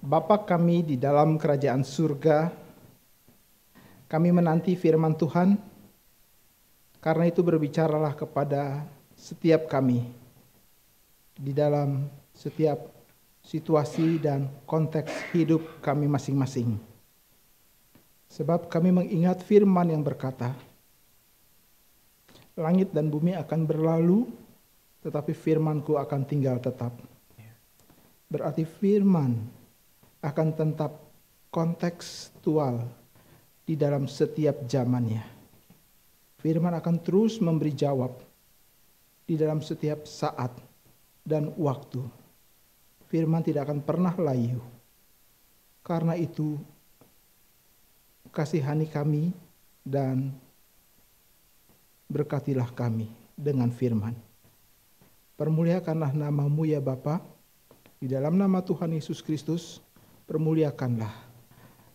Bapa kami di dalam kerajaan surga, kami menanti firman Tuhan, karena itu berbicaralah kepada setiap kami di dalam setiap situasi dan konteks hidup kami masing-masing. Sebab kami mengingat firman yang berkata, langit dan bumi akan berlalu, tetapi firman-Ku akan tinggal tetap. Berarti firman akan tetap kontekstual di dalam setiap zamannya. Firman akan terus memberi jawab di dalam setiap saat dan waktu. Firman tidak akan pernah layu. Karena itu, kasihani kami dan berkatilah kami dengan firman. Permuliakanlah nama-Mu ya Bapa, di dalam nama Tuhan Yesus Kristus, permuliakanlah.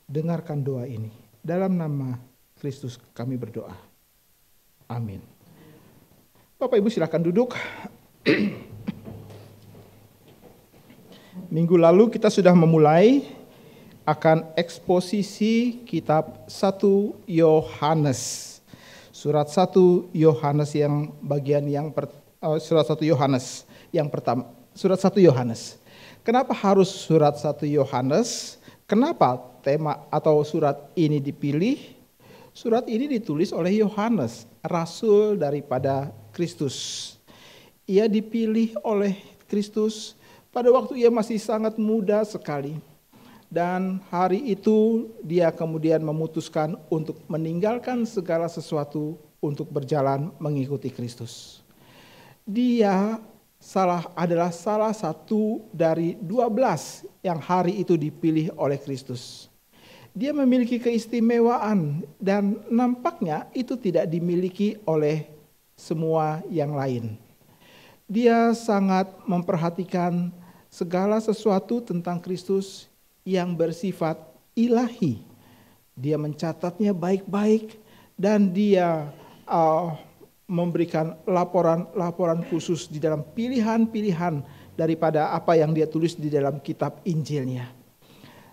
Dengarkan doa ini. Dalam nama Kristus kami berdoa. Amin. Bapak Ibu silakan duduk. Minggu lalu kita sudah memulai akan eksposisi kitab 1 Yohanes. Surat 1 Yohanes yang bagian yang surat 1 Yohanes yang pertama. Surat 1 Yohanes. Kenapa harus surat 1 Yohanes? Kenapa tema atau surat ini dipilih? Surat ini ditulis oleh Yohanes, rasul daripada Kristus. Ia dipilih oleh Kristus pada waktu ia masih sangat muda sekali. Dan hari itu dia kemudian memutuskan untuk meninggalkan segala sesuatu untuk berjalan mengikuti Kristus. Dia adalah salah satu dari 12 yang hari itu dipilih oleh Kristus. Dia memiliki keistimewaan dan nampaknya itu tidak dimiliki oleh semua yang lain. Dia sangat memperhatikan segala sesuatu tentang Kristus yang bersifat ilahi. Dia mencatatnya baik-baik dan dia memberikan laporan khusus di dalam pilihan-pilihan daripada apa yang dia tulis di dalam kitab Injilnya.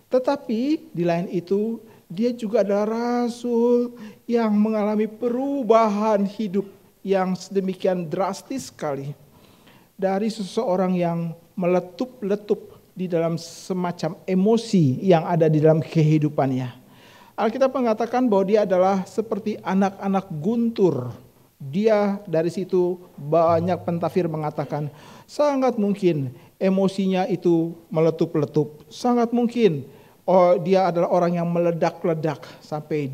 Tetapi di lain itu dia juga adalah rasul yang mengalami perubahan hidup yang sedemikian drastis sekali. Dari seseorang yang meletup-letup di dalam semacam emosi yang ada di dalam kehidupannya. Alkitab mengatakan bahwa dia adalah seperti anak-anak guntur. Dia dari situ banyak pentafsir mengatakan sangat mungkin emosinya itu meletup-letup. Sangat mungkin dia adalah orang yang meledak-ledak sampai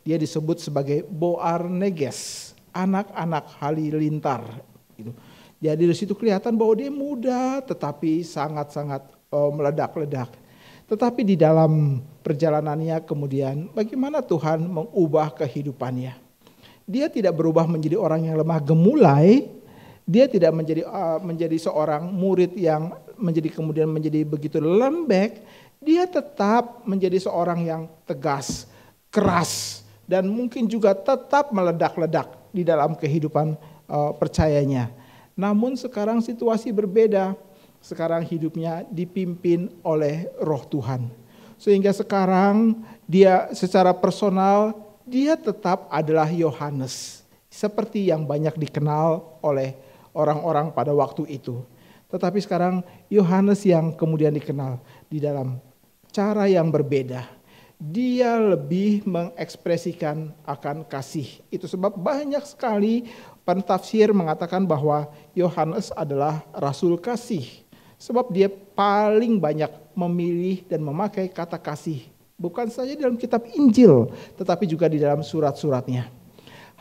dia disebut sebagai Boanerges, anak-anak halilintar. Gitu. Jadi dari situ kelihatan bahwa dia muda tetapi sangat-sangat meledak-ledak. Tetapi di dalam perjalanannya kemudian bagaimana Tuhan mengubah kehidupannya. Dia tidak berubah menjadi orang yang lemah gemulai. Dia tidak menjadi seorang murid yang kemudian menjadi begitu lembek. Dia tetap menjadi seorang yang tegas, keras, dan mungkin juga tetap meledak-ledak di dalam kehidupan percayanya. Namun sekarang situasi berbeda. Sekarang hidupnya dipimpin oleh Roh Tuhan. Sehingga sekarang dia secara personal, dia tetap adalah Yohanes. Seperti yang banyak dikenal oleh orang-orang pada waktu itu. Tetapi sekarang Yohanes yang kemudian dikenal di dalam cara yang berbeda. Dia lebih mengekspresikan akan kasih. Itu sebab banyak sekali pentafsir mengatakan bahwa Yohanes adalah rasul kasih. Sebab dia paling banyak memilih dan memakai kata kasih. Bukan saja dalam kitab Injil, tetapi juga di dalam surat-suratnya.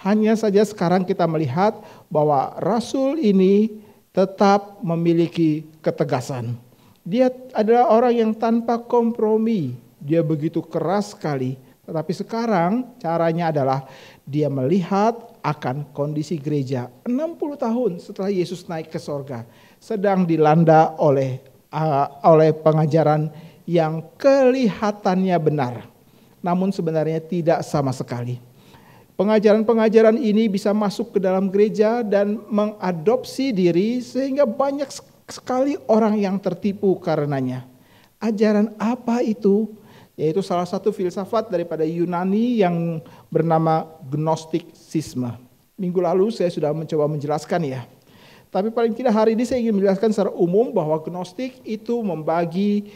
Hanya saja sekarang kita melihat bahwa rasul ini tetap memiliki ketegasan. Dia adalah orang yang tanpa kompromi. Dia begitu keras sekali. Tetapi sekarang caranya adalah dia melihat akan kondisi gereja 60 tahun setelah Yesus naik ke sorga. Sedang dilanda oleh pengajaran yang kelihatannya benar. Namun sebenarnya tidak sama sekali. Pengajaran-pengajaran ini bisa masuk ke dalam gereja dan mengadopsi diri sehingga banyak sekali orang yang tertipu karenanya. Ajaran apa itu? Yaitu salah satu filsafat daripada Yunani yang bernama Gnostisisme. Minggu lalu saya sudah mencoba menjelaskan ya. Tapi paling tidak hari ini saya ingin menjelaskan secara umum bahwa Gnostik itu membagi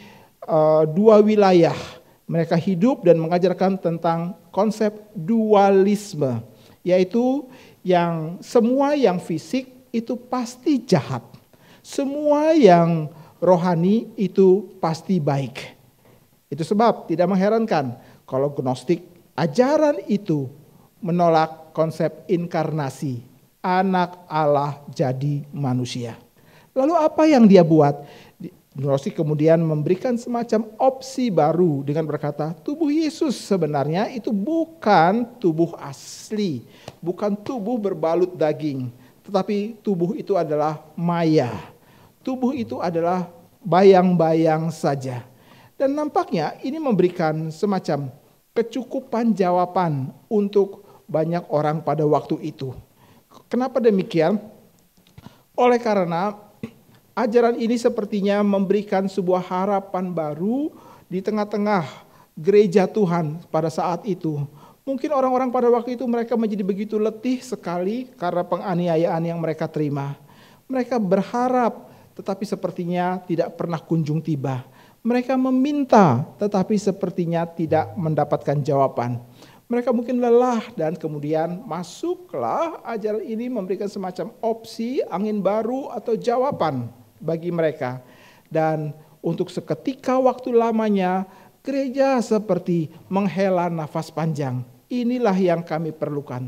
dua wilayah. Mereka hidup dan mengajarkan tentang konsep dualisme. Yaitu yang semua yang fisik itu pasti jahat. Semua yang rohani itu pasti baik. Itu sebab tidak mengherankan kalau Gnostik ajaran itu menolak konsep inkarnasi, anak Allah jadi manusia. Lalu apa yang dia buat? Gnostik kemudian memberikan semacam opsi baru dengan berkata, tubuh Yesus sebenarnya itu bukan tubuh asli, bukan tubuh berbalut daging, tetapi tubuh itu adalah maya. Tubuh itu adalah bayang-bayang saja. Dan nampaknya ini memberikan semacam kecukupan jawaban untuk banyak orang pada waktu itu. Kenapa demikian? Oleh karena ajaran ini sepertinya memberikan sebuah harapan baru di tengah-tengah gereja Tuhan pada saat itu. Mungkin orang-orang pada waktu itu mereka menjadi begitu letih sekali karena penganiayaan yang mereka terima. Mereka berharap tetapi sepertinya tidak pernah kunjung tiba. Mereka meminta tetapi sepertinya tidak mendapatkan jawaban. Mereka mungkin lelah dan kemudian masuklah ajaran ini memberikan semacam opsi, angin baru atau jawaban bagi mereka. Dan untuk seketika waktu lamanya gereja seperti menghela nafas panjang. Inilah yang kami perlukan.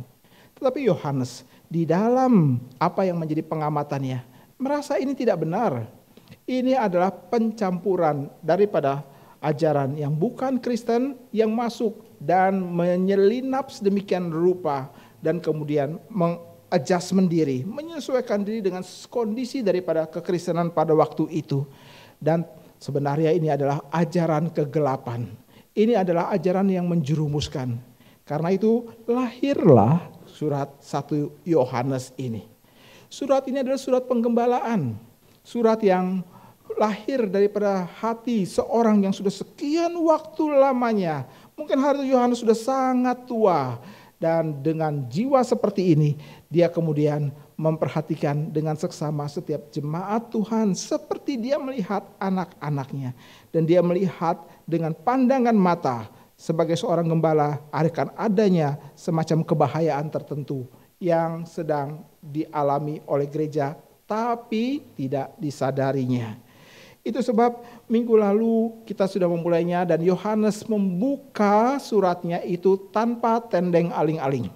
Tetapi Yohanes di dalam apa yang menjadi pengamatannya merasa ini tidak benar. Ini adalah pencampuran daripada ajaran yang bukan Kristen yang masuk dan menyelinap sedemikian rupa dan kemudian mengadjustment diri, menyesuaikan diri dengan kondisi daripada kekristenan pada waktu itu. Dan sebenarnya ini adalah ajaran kegelapan. Ini adalah ajaran yang menjerumuskan. Karena itu lahirlah surat 1 Yohanes ini. Surat ini adalah surat penggembalaan. Surat yang lahir daripada hati seorang yang sudah sekian waktu lamanya. Mungkin hari itu Yohanes sudah sangat tua. Dan dengan jiwa seperti ini, dia kemudian memperhatikan dengan seksama setiap jemaat Tuhan. Seperti dia melihat anak-anaknya. Dan dia melihat dengan pandangan mata sebagai seorang gembala akan adanya semacam kebahayaan tertentu yang sedang dialami oleh gereja tapi tidak disadarinya. Itu sebab minggu lalu kita sudah memulainya dan Yohanes membuka suratnya itu tanpa tendeng aling-aling.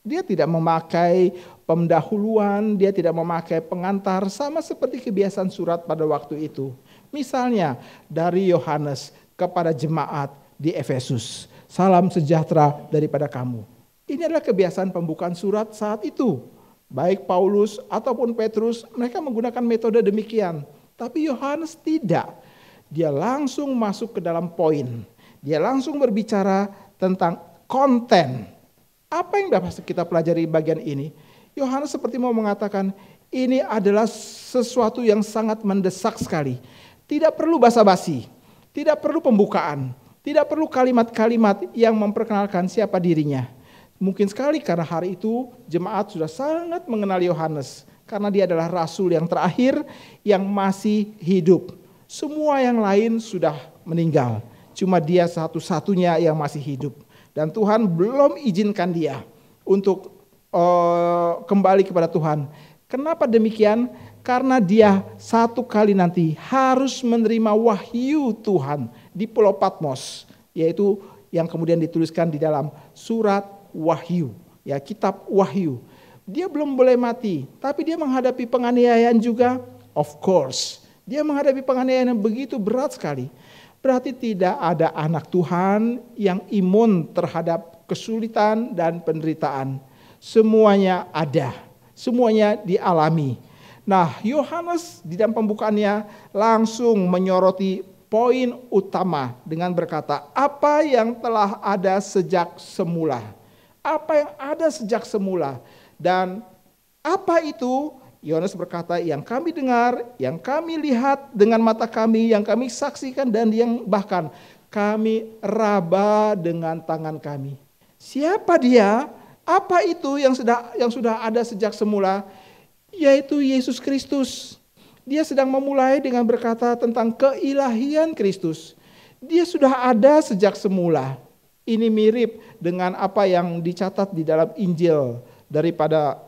Dia tidak memakai pendahuluan, dia tidak memakai pengantar sama seperti kebiasaan surat pada waktu itu. Misalnya dari Yohanes kepada jemaat di Efesus. Salam sejahtera daripada kamu. Ini adalah kebiasaan pembukaan surat saat itu. Baik Paulus ataupun Petrus, mereka menggunakan metode demikian. Tapi Yohanes tidak. Dia langsung masuk ke dalam poin. Dia langsung berbicara tentang konten. Apa yang dapat kita pelajari bagian ini? Yohanes seperti mau mengatakan, ini adalah sesuatu yang sangat mendesak sekali. Tidak perlu basa-basi. Tidak perlu pembukaan. Tidak perlu kalimat-kalimat yang memperkenalkan siapa dirinya. Mungkin sekali karena hari itu jemaat sudah sangat mengenal Yohanes. Karena dia adalah rasul yang terakhir yang masih hidup. Semua yang lain sudah meninggal. Cuma dia satu-satunya yang masih hidup. Dan Tuhan belum izinkan dia untuk kembali kepada Tuhan. Kenapa demikian? Karena dia satu kali nanti harus menerima wahyu Tuhan di Pulau Patmos. Yaitu yang kemudian dituliskan di dalam surat Wahyu, ya kitab Wahyu. Dia belum boleh mati, tapi dia menghadapi penganiayaan juga. Of course, dia menghadapi penganiayaan yang begitu berat sekali. Berarti tidak ada anak Tuhan yang imun terhadap kesulitan dan penderitaan. Semuanya ada, semuanya dialami. Nah, Yohanes di dalam pembukaannya langsung menyoroti poin utama dengan berkata, apa yang telah ada sejak semula. Apa yang ada sejak semula. Dan apa itu Yohanes berkata, yang kami dengar, yang kami lihat dengan mata kami, yang kami saksikan dan yang bahkan kami raba dengan tangan kami. Siapa dia? Apa itu yang sudah ada sejak semula? Yaitu Yesus Kristus. Dia sedang memulai dengan berkata tentang keilahian Kristus. Dia sudah ada sejak semula. Ini mirip dengan apa yang dicatat di dalam Injil daripada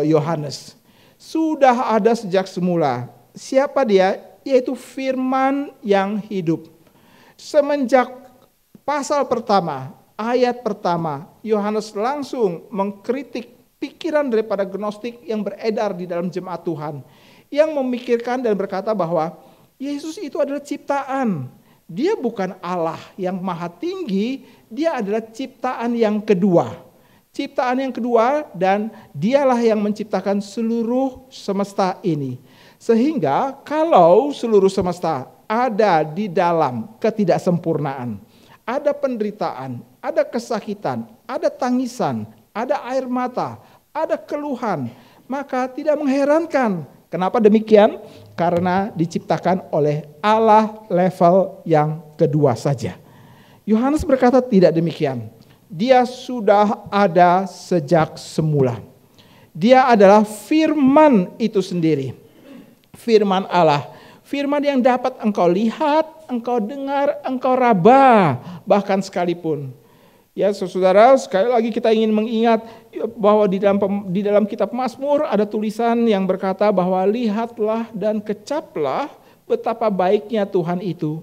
Yohanes. Sudah ada sejak semula. Siapa dia? Yaitu firman yang hidup. Semenjak pasal pertama, ayat pertama, Yohanes langsung mengkritik pikiran daripada Gnostik yang beredar di dalam jemaat Tuhan. Yang memikirkan dan berkata bahwa Yesus itu adalah ciptaan. Dia bukan Allah yang maha tinggi, dia adalah ciptaan yang kedua. Ciptaan yang kedua, dan dialah yang menciptakan seluruh semesta ini. Sehingga kalau seluruh semesta ada di dalam ketidaksempurnaan, ada penderitaan, ada kesakitan, ada tangisan, ada air mata, ada keluhan, maka tidak mengherankan. Kenapa demikian? Karena diciptakan oleh Allah level yang kedua saja. Yohanes berkata tidak demikian. Dia sudah ada sejak semula. Dia adalah firman itu sendiri. Firman Allah. Firman yang dapat engkau lihat, engkau dengar, engkau raba. Bahkan sekalipun. Ya saudara, sekali lagi kita ingin mengingat bahwa di dalam kitab Mazmur ada tulisan yang berkata bahwa lihatlah dan kecaplah betapa baiknya Tuhan itu.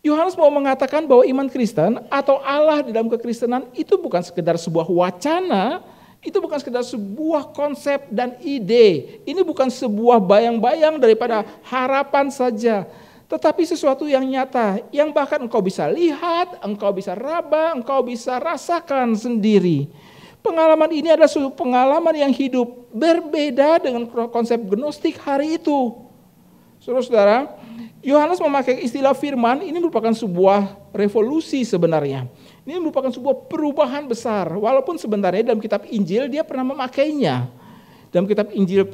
Yohanes mau mengatakan bahwa iman Kristen atau Allah di dalam kekristenan itu bukan sekedar sebuah wacana, itu bukan sekedar sebuah konsep dan ide. Ini bukan sebuah bayang-bayang daripada harapan saja, tetapi sesuatu yang nyata, yang bahkan engkau bisa lihat, engkau bisa raba, engkau bisa rasakan sendiri. Pengalaman ini adalah suatu pengalaman yang hidup, berbeda dengan konsep Gnostik hari itu. Saudara-saudara, Yohanes memakai istilah firman, ini merupakan sebuah revolusi sebenarnya. Ini merupakan sebuah perubahan besar, walaupun sebenarnya dalam kitab Injil dia pernah memakainya. Dalam kitab Injil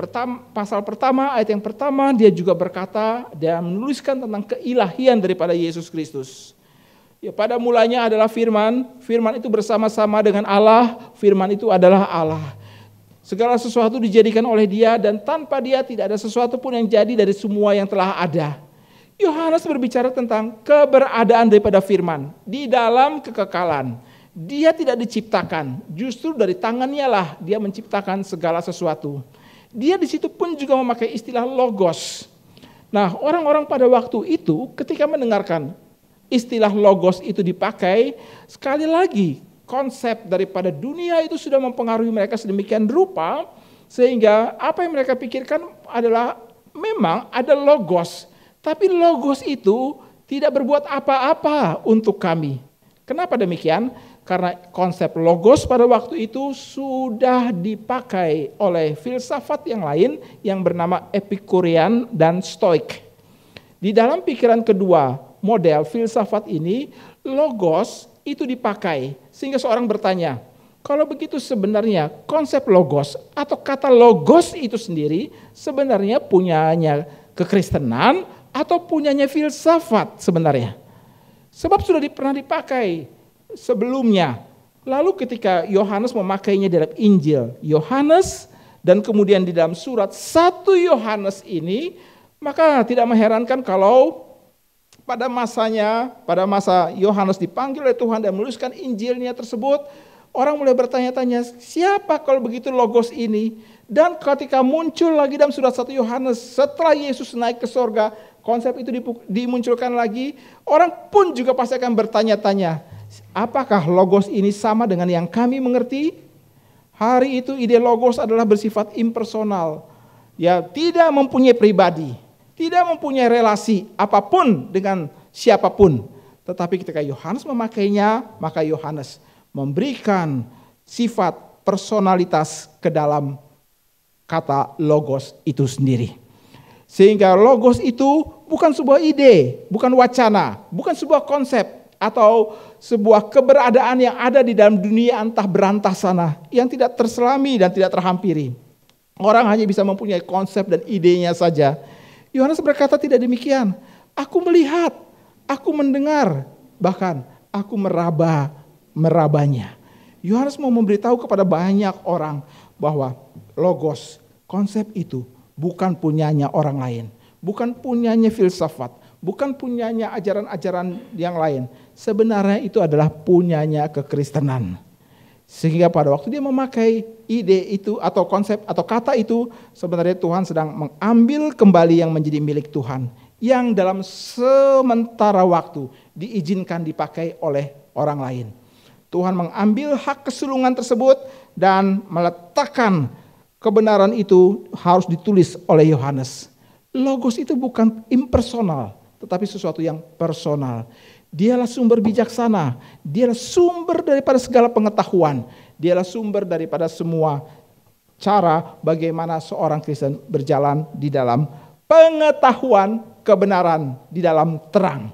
pasal pertama, ayat yang pertama, dia juga berkata, dia menuliskan tentang keilahian daripada Yesus Kristus. Ya, pada mulanya adalah firman, firman itu bersama-sama dengan Allah, firman itu adalah Allah. Segala sesuatu dijadikan oleh dia, dan tanpa dia tidak ada sesuatu pun yang jadi dari semua yang telah ada. Yohanes berbicara tentang keberadaan daripada firman di dalam kekekalan. Dia tidak diciptakan, justru dari tangannya lah dia menciptakan segala sesuatu. Dia di situ pun juga memakai istilah logos. Nah, orang-orang pada waktu itu ketika mendengarkan istilah logos itu dipakai, sekali lagi konsep daripada dunia itu sudah mempengaruhi mereka sedemikian rupa, sehingga apa yang mereka pikirkan adalah memang ada logos. Tapi logos itu tidak berbuat apa-apa untuk kami. Kenapa demikian? Karena konsep logos pada waktu itu sudah dipakai oleh filsafat yang lain yang bernama Epikurean dan Stoik. Di dalam pikiran kedua model filsafat ini, logos itu dipakai. Sehingga seorang bertanya, kalau begitu sebenarnya konsep logos atau kata logos itu sendiri sebenarnya punyanya kekristenan atau punyanya filsafat sebenarnya. Sebab sudah pernah dipakai sebelumnya. Lalu ketika Yohanes memakainya dalam Injil Yohanes dan kemudian di dalam surat 1 Yohanes ini, maka tidak mengherankan kalau pada masa Yohanes dipanggil oleh Tuhan dan menuliskan Injilnya tersebut, orang mulai bertanya-tanya, siapa kalau begitu logos ini? Dan ketika muncul lagi dalam surat 1 Yohanes, setelah Yesus naik ke sorga, konsep itu dimunculkan lagi, orang pun juga pasti akan bertanya-tanya, apakah logos ini sama dengan yang kami mengerti? Hari itu ide logos adalah bersifat impersonal, ya tidak mempunyai pribadi, tidak mempunyai relasi apapun dengan siapapun. Tetapi ketika Yohanes memakainya, maka Yohanes memberikan sifat personalitas ke dalam kata logos itu sendiri. Sehingga logos itu bukan sebuah ide, bukan wacana, bukan sebuah konsep atau sebuah keberadaan yang ada di dalam dunia antah berantah sana yang tidak terselami dan tidak terhampiri. Orang hanya bisa mempunyai konsep dan idenya saja. Yohanes berkata tidak demikian. Aku melihat, aku mendengar, bahkan aku merabanya. Yohanes mau memberitahu kepada banyak orang bahwa logos, konsep itu bukan punyanya orang lain. Bukan punyanya filsafat, bukan punyanya ajaran-ajaran yang lain. Sebenarnya itu adalah punyanya kekristenan. Sehingga pada waktu dia memakai ide itu atau konsep atau kata itu, sebenarnya Tuhan sedang mengambil kembali yang menjadi milik Tuhan, yang dalam sementara waktu diizinkan dipakai oleh orang lain. Tuhan mengambil hak kesulungan tersebut dan meletakkan kebenaran itu harus ditulis oleh Yohanes. Logos itu bukan impersonal, tetapi sesuatu yang personal. Dialah sumber bijaksana, dialah sumber daripada segala pengetahuan, dialah sumber daripada semua cara bagaimana seorang Kristen berjalan di dalam pengetahuan kebenaran, di dalam terang.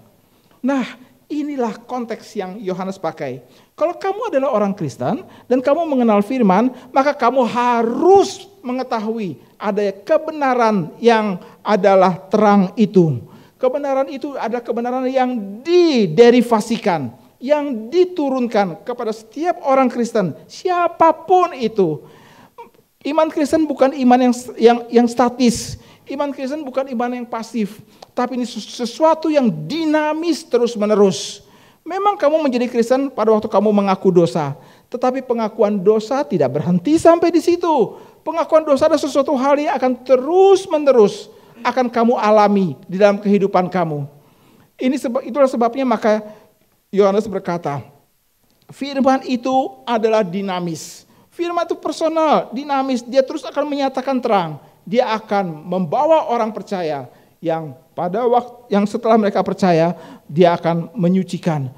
Nah, inilah konteks yang Yohanes pakai. Kalau kamu adalah orang Kristen dan kamu mengenal firman, maka kamu harus mengetahui ada kebenaran yang adalah terang itu. Kebenaran itu adalah kebenaran yang diderivasikan, yang diturunkan kepada setiap orang Kristen, siapapun itu. Iman Kristen bukan iman yang statis, iman Kristen bukan iman yang pasif, tapi ini sesuatu yang dinamis terus-menerus. Memang kamu menjadi Kristen pada waktu kamu mengaku dosa, tetapi pengakuan dosa tidak berhenti sampai di situ. Pengakuan dosa adalah sesuatu hal yang akan terus-menerus akan kamu alami di dalam kehidupan kamu. Itulah sebabnya maka Yohanes berkata, firman itu adalah dinamis. Firman itu personal, dinamis. Dia terus akan menyatakan terang. Dia akan membawa orang percaya yang pada waktu yang setelah mereka percaya, dia akan menyucikan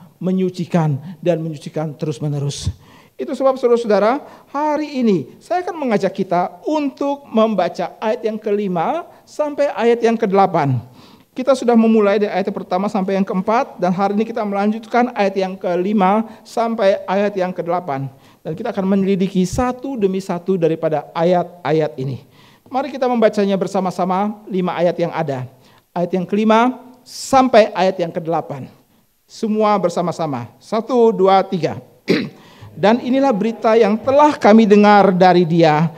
dan menyucikan terus-menerus. Itu sebab saudara-saudara, hari ini saya akan mengajak kita untuk membaca ayat yang ke-5 sampai ayat yang ke-8. Kita sudah memulai dari ayat pertama sampai yang ke-4, dan hari ini kita melanjutkan ayat yang ke-5 sampai ayat yang ke-8. Dan kita akan menyelidiki satu demi satu daripada ayat-ayat ini. Mari kita membacanya bersama-sama 5 ayat yang ada. Ayat yang ke-5 sampai ayat yang ke-8. Semua bersama-sama. 1, 2, 3. Dan inilah berita yang telah kami dengar dari Dia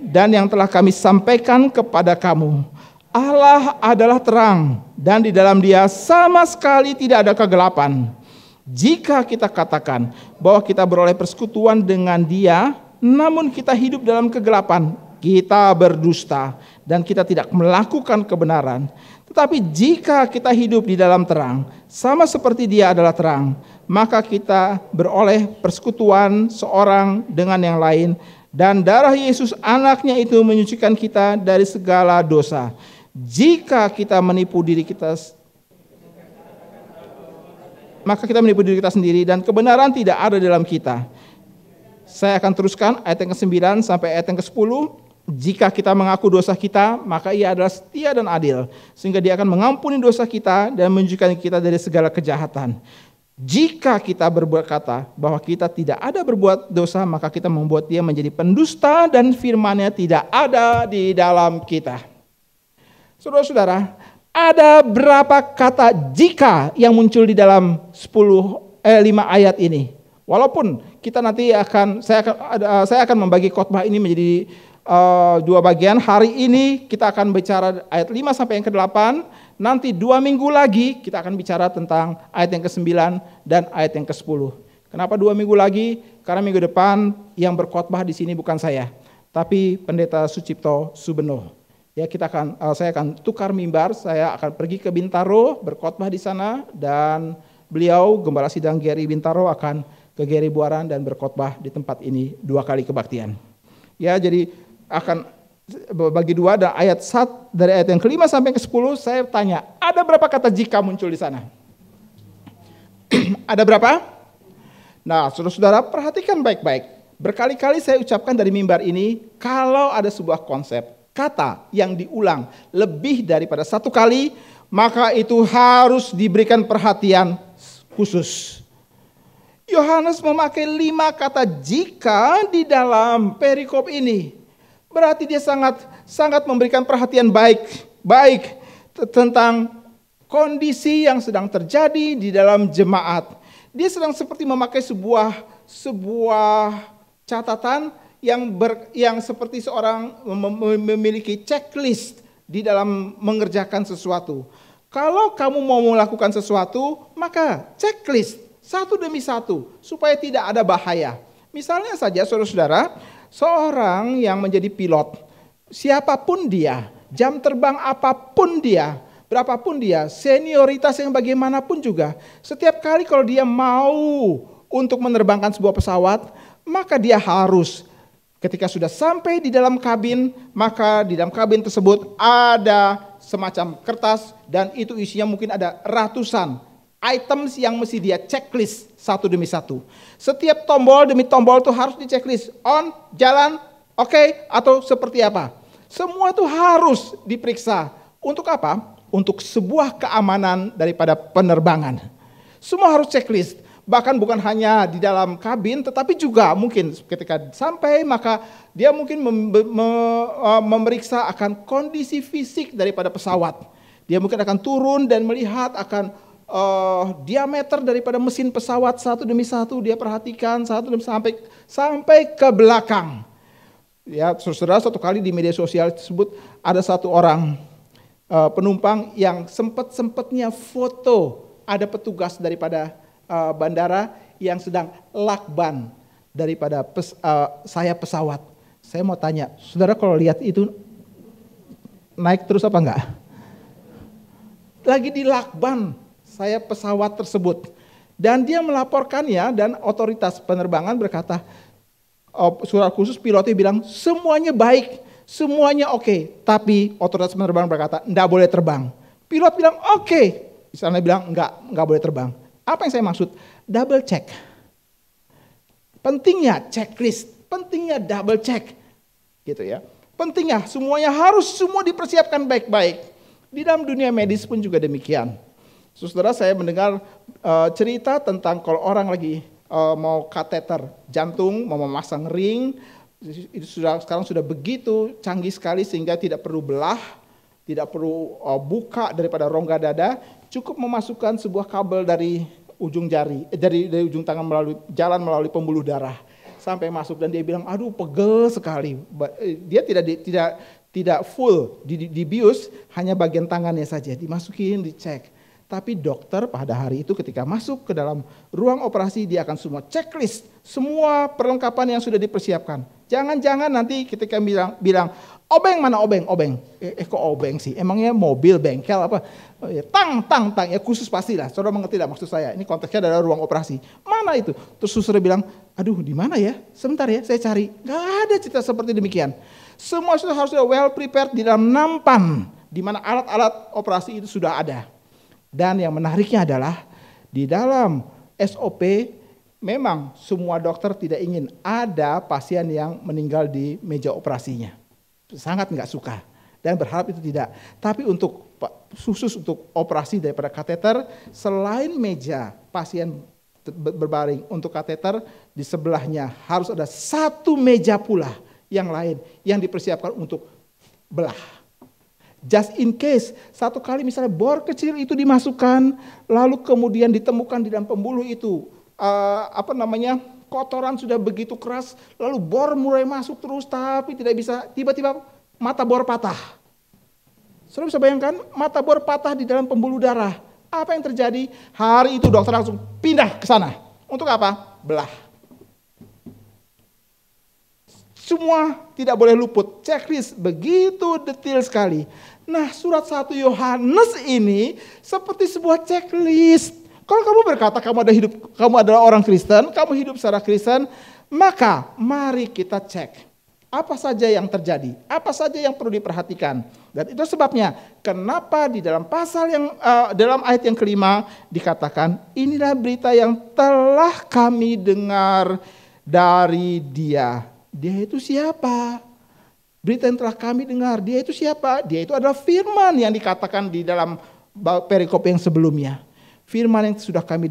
dan yang telah kami sampaikan kepada kamu. Allah adalah terang dan di dalam Dia sama sekali tidak ada kegelapan. Jika kita katakan bahwa kita beroleh persekutuan dengan Dia, namun kita hidup dalam kegelapan, kita berdusta dan kita tidak melakukan kebenaran. Tetapi jika kita hidup di dalam terang, sama seperti Dia adalah terang, maka kita beroleh persekutuan seorang dengan yang lain, dan darah Yesus anaknya itu menyucikan kita dari segala dosa. Jika kita menipu diri kita, maka kita menipu diri kita sendiri dan kebenaran tidak ada dalam kita. Saya akan teruskan ayat yang ke-9 sampai ayat yang ke-10. Jika kita mengaku dosa kita, maka Ia adalah setia dan adil, sehingga Dia akan mengampuni dosa kita dan menyucikan kita dari segala kejahatan. Jika kita berkata bahwa kita tidak ada berbuat dosa, maka kita membuat Dia menjadi pendusta dan firman-Nya tidak ada di dalam kita. Saudara-saudara, ada berapa kata jika yang muncul di dalam 5 ayat ini? Walaupun kita nanti saya akan membagi khotbah ini menjadi 2 bagian. Hari ini kita akan bicara ayat 5 sampai yang ke-8. Nanti 2 minggu lagi kita akan bicara tentang ayat yang ke-9 dan ayat yang ke-10. Kenapa 2 minggu lagi? Karena minggu depan yang berkhotbah di sini bukan saya, tapi Pendeta Sucipto Subeno. Ya, saya akan tukar mimbar. Saya akan pergi ke Bintaro berkhotbah di sana, dan beliau Gembala Sidang Geri Bintaro akan ke Geri Buaran dan berkhotbah di tempat ini 2 kali kebaktian. Ya, jadi akan bagi 2 dan ayat 1 dari ayat yang ke-5 sampai ke-10 saya tanya, ada berapa kata jika muncul di sana? Ada berapa? Nah, saudara-saudara perhatikan baik-baik. Berkali-kali saya ucapkan dari mimbar ini, kalau ada sebuah konsep, kata yang diulang lebih daripada 1 kali, maka itu harus diberikan perhatian khusus. Yohanes memakai 5 kata jika di dalam perikop ini. Berarti dia sangat memberikan perhatian baik tentang kondisi yang sedang terjadi di dalam jemaat. Dia sedang seperti memakai sebuah catatan yang seperti seorang memiliki checklist di dalam mengerjakan sesuatu. Kalau kamu mau melakukan sesuatu, maka checklist satu demi satu supaya tidak ada bahaya. Misalnya saja saudara-saudara, seorang yang menjadi pilot, siapapun dia, jam terbang apapun dia, berapapun dia, senioritas yang bagaimanapun juga, setiap kali kalau dia mau untuk menerbangkan sebuah pesawat, maka dia harus ketika sudah sampai di dalam kabin, maka di dalam kabin tersebut ada semacam kertas dan itu isinya mungkin ada ratusan items yang mesti dia checklist satu demi satu. Setiap tombol demi tombol itu harus di checklist. On, jalan, oke, atau seperti apa. Semua itu harus diperiksa. Untuk apa? Untuk sebuah keamanan daripada penerbangan. Semua harus checklist. Bahkan bukan hanya di dalam kabin, tetapi juga mungkin ketika sampai maka dia mungkin memeriksa akan kondisi fisik daripada pesawat. Dia mungkin akan turun dan melihat akan diameter daripada mesin pesawat satu demi satu. Dia perhatikan satu demi sampai ke belakang. Ya, saudara, satu kali di media sosial tersebut ada satu orang penumpang yang sempat-sempatnya foto ada petugas daripada bandara yang sedang lakban daripada sayap pesawat. Saya mau tanya, saudara kalau lihat itu naik terus apa enggak? Lagi di lakban sayap pesawat tersebut. Dan dia melaporkannya dan otoritas penerbangan berkata, surat khusus pilotnya bilang semuanya baik, semuanya oke. Tapi otoritas penerbangan berkata enggak boleh terbang. Pilot bilang oke. Misalnya bilang enggak boleh terbang. Apa yang saya maksud? Double check. Pentingnya checklist, pentingnya double check. Gitu ya. Pentingnya semuanya harus semua dipersiapkan baik-baik. Di dalam dunia medis pun juga demikian. Saudara, saya mendengar cerita tentang kalau orang lagi mau kateter jantung, mau memasang ring, itu sekarang sudah begitu canggih sekali sehingga tidak perlu belah, tidak perlu buka daripada rongga dada, cukup memasukkan sebuah kabel dari ujung jari, dari ujung tangan jalan melalui pembuluh darah sampai masuk dan dia bilang, aduh pegel sekali. Dia tidak full dibius, hanya bagian tangannya saja dimasukin, dicek. Tapi dokter pada hari itu ketika masuk ke dalam ruang operasi dia akan semua checklist, semua perlengkapan yang sudah dipersiapkan. Jangan-jangan nanti ketika bilang obeng mana obeng? Kok obeng sih? Emangnya mobil bengkel apa? Tang, ya khusus pastilah. Saudara mengerti tidak maksud saya? Ini konteksnya adalah ruang operasi. Mana itu? Terus saudara bilang, aduh di mana ya? Sebentar ya, saya cari. Gak ada cerita seperti demikian. Semua sudah harus well prepared di dalam nampan, di mana alat-alat operasi itu sudah ada. Dan yang menariknya adalah di dalam SOP memang semua dokter tidak ingin ada pasien yang meninggal di meja operasinya. Sangat nggak suka dan berharap itu tidak. Tapi khusus untuk operasi daripada kateter, selain meja pasien berbaring untuk kateter, di sebelahnya harus ada satu meja pula yang lain yang dipersiapkan untuk belah. Just in case, satu kali misalnya bor kecil itu dimasukkan, lalu kemudian ditemukan di dalam pembuluh itu, kotoran sudah begitu keras, lalu bor mulai masuk terus, tapi tidak bisa, tiba-tiba mata bor patah. Saudara bisa bayangkan, mata bor patah di dalam pembuluh darah. Apa yang terjadi? Hari itu dokter langsung pindah ke sana. Untuk apa? Belah. Semua tidak boleh luput. Checklist begitu detail sekali. Nah, surat 1 Yohanes ini seperti sebuah checklist. Kalau kamu berkata kamu adalah orang Kristen, kamu hidup secara Kristen, maka mari kita cek apa saja yang terjadi, apa saja yang perlu diperhatikan. Dan itu sebabnya kenapa di dalam dalam ayat yang kelima dikatakan inilah berita yang telah kami dengar dari Dia. Dia itu siapa? Berita yang telah kami dengar, dia itu siapa? Dia itu adalah firman yang dikatakan di dalam perikop yang sebelumnya. Firman yang sudah kami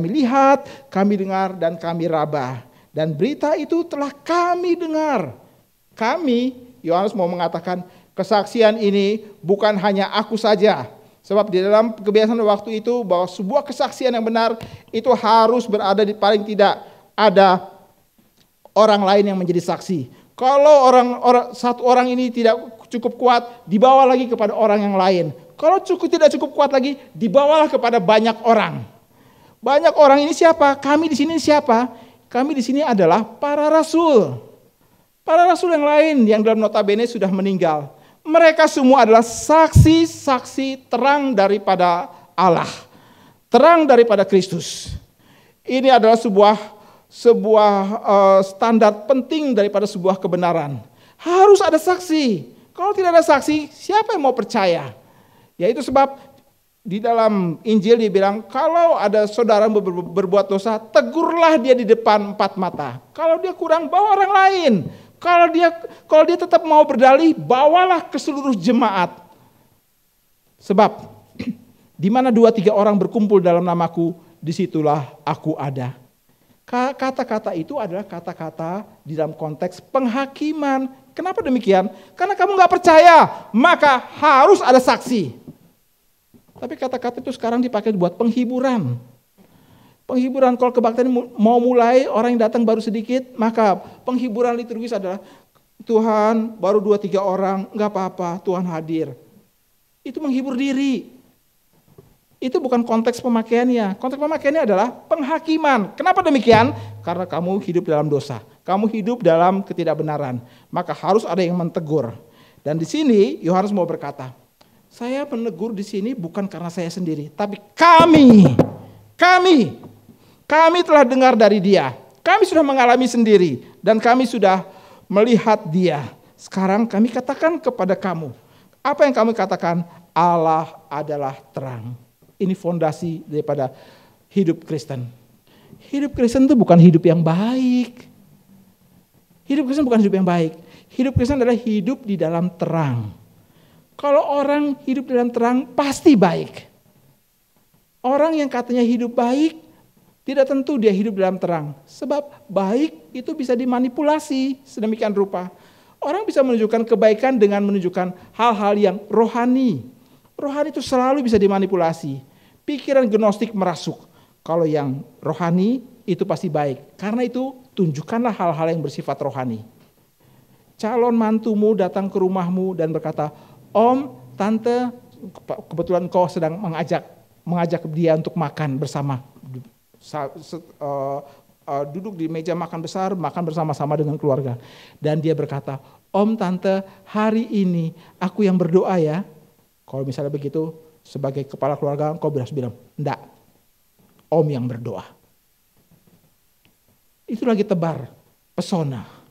lihat, kami dengar, dan kami raba. Dan berita itu telah kami dengar. Kami Yohanes mau mengatakan kesaksian ini bukan hanya aku saja. Sebab di dalam kebiasaan waktu itu bahwa sebuah kesaksian yang benar itu harus berada di paling tidak ada orang lain yang menjadi saksi. Kalau satu orang ini tidak cukup kuat, dibawa lagi kepada orang yang lain. Kalau tidak cukup kuat lagi, dibawalah kepada banyak orang. Banyak orang ini siapa? Kami di sini siapa? Kami di sini adalah para rasul. Para rasul yang lain yang dalam notabene sudah meninggal. Mereka semua adalah saksi-saksi terang daripada Allah. Terang daripada Kristus. Ini adalah sebuah standar penting daripada sebuah kebenaran. Harus ada saksi. Kalau tidak ada saksi, siapa yang mau percaya? Ya itu sebab di dalam Injil dibilang kalau ada saudara berbuat dosa, tegurlah dia di depan 4 mata. Kalau dia kurang, bawa orang lain. Kalau dia tetap mau berdalih, bawalah ke seluruh jemaat. Sebab di mana 2-3 orang berkumpul dalam namaku, disitulah aku ada. Kata-kata itu adalah kata-kata di dalam konteks penghakiman. Kenapa demikian? Karena kamu gak percaya, maka harus ada saksi. Tapi kata-kata itu sekarang dipakai buat penghiburan. Penghiburan kalau kebaktian mau mulai, orang yang datang baru sedikit, maka penghiburan liturgis adalah Tuhan baru 2-3 orang, gak apa-apa, Tuhan hadir. Itu menghibur diri. Itu bukan konteks pemakaiannya. Konteks pemakaiannya adalah penghakiman. Kenapa demikian? Karena kamu hidup dalam dosa. Kamu hidup dalam ketidakbenaran. Maka harus ada yang mentegur. Dan di sini Yohanes mau berkata, saya menegur di sini bukan karena saya sendiri, tapi kami telah dengar dari dia. Kami sudah mengalami sendiri dan kami sudah melihat dia. Sekarang kami katakan kepada kamu. Apa yang kami katakan? Allah adalah terang. Ini fondasi daripada hidup Kristen. Hidup Kristen itu bukan hidup yang baik. Hidup Kristen bukan hidup yang baik. Hidup Kristen adalah hidup di dalam terang. Kalau orang hidup dalam terang pasti baik. Orang yang katanya hidup baik, tidak tentu dia hidup dalam terang. Sebab baik itu bisa dimanipulasi sedemikian rupa. Orang bisa menunjukkan kebaikan dengan menunjukkan hal-hal yang rohani. Rohani itu selalu bisa dimanipulasi. Pikiran gnostik merasuk. Kalau yang rohani itu pasti baik. Karena itu tunjukkanlah hal-hal yang bersifat rohani. Calon mantumu datang ke rumahmu dan berkata, Om, Tante, kebetulan kau sedang mengajak dia untuk makan bersama. Duduk di meja makan besar, makan bersama-sama dengan keluarga. Dan dia berkata, Om, Tante, hari ini aku yang berdoa ya. Kalau misalnya begitu, sebagai kepala keluarga, kau harus bilang, enggak, Om yang berdoa. Itu lagi tebar pesona.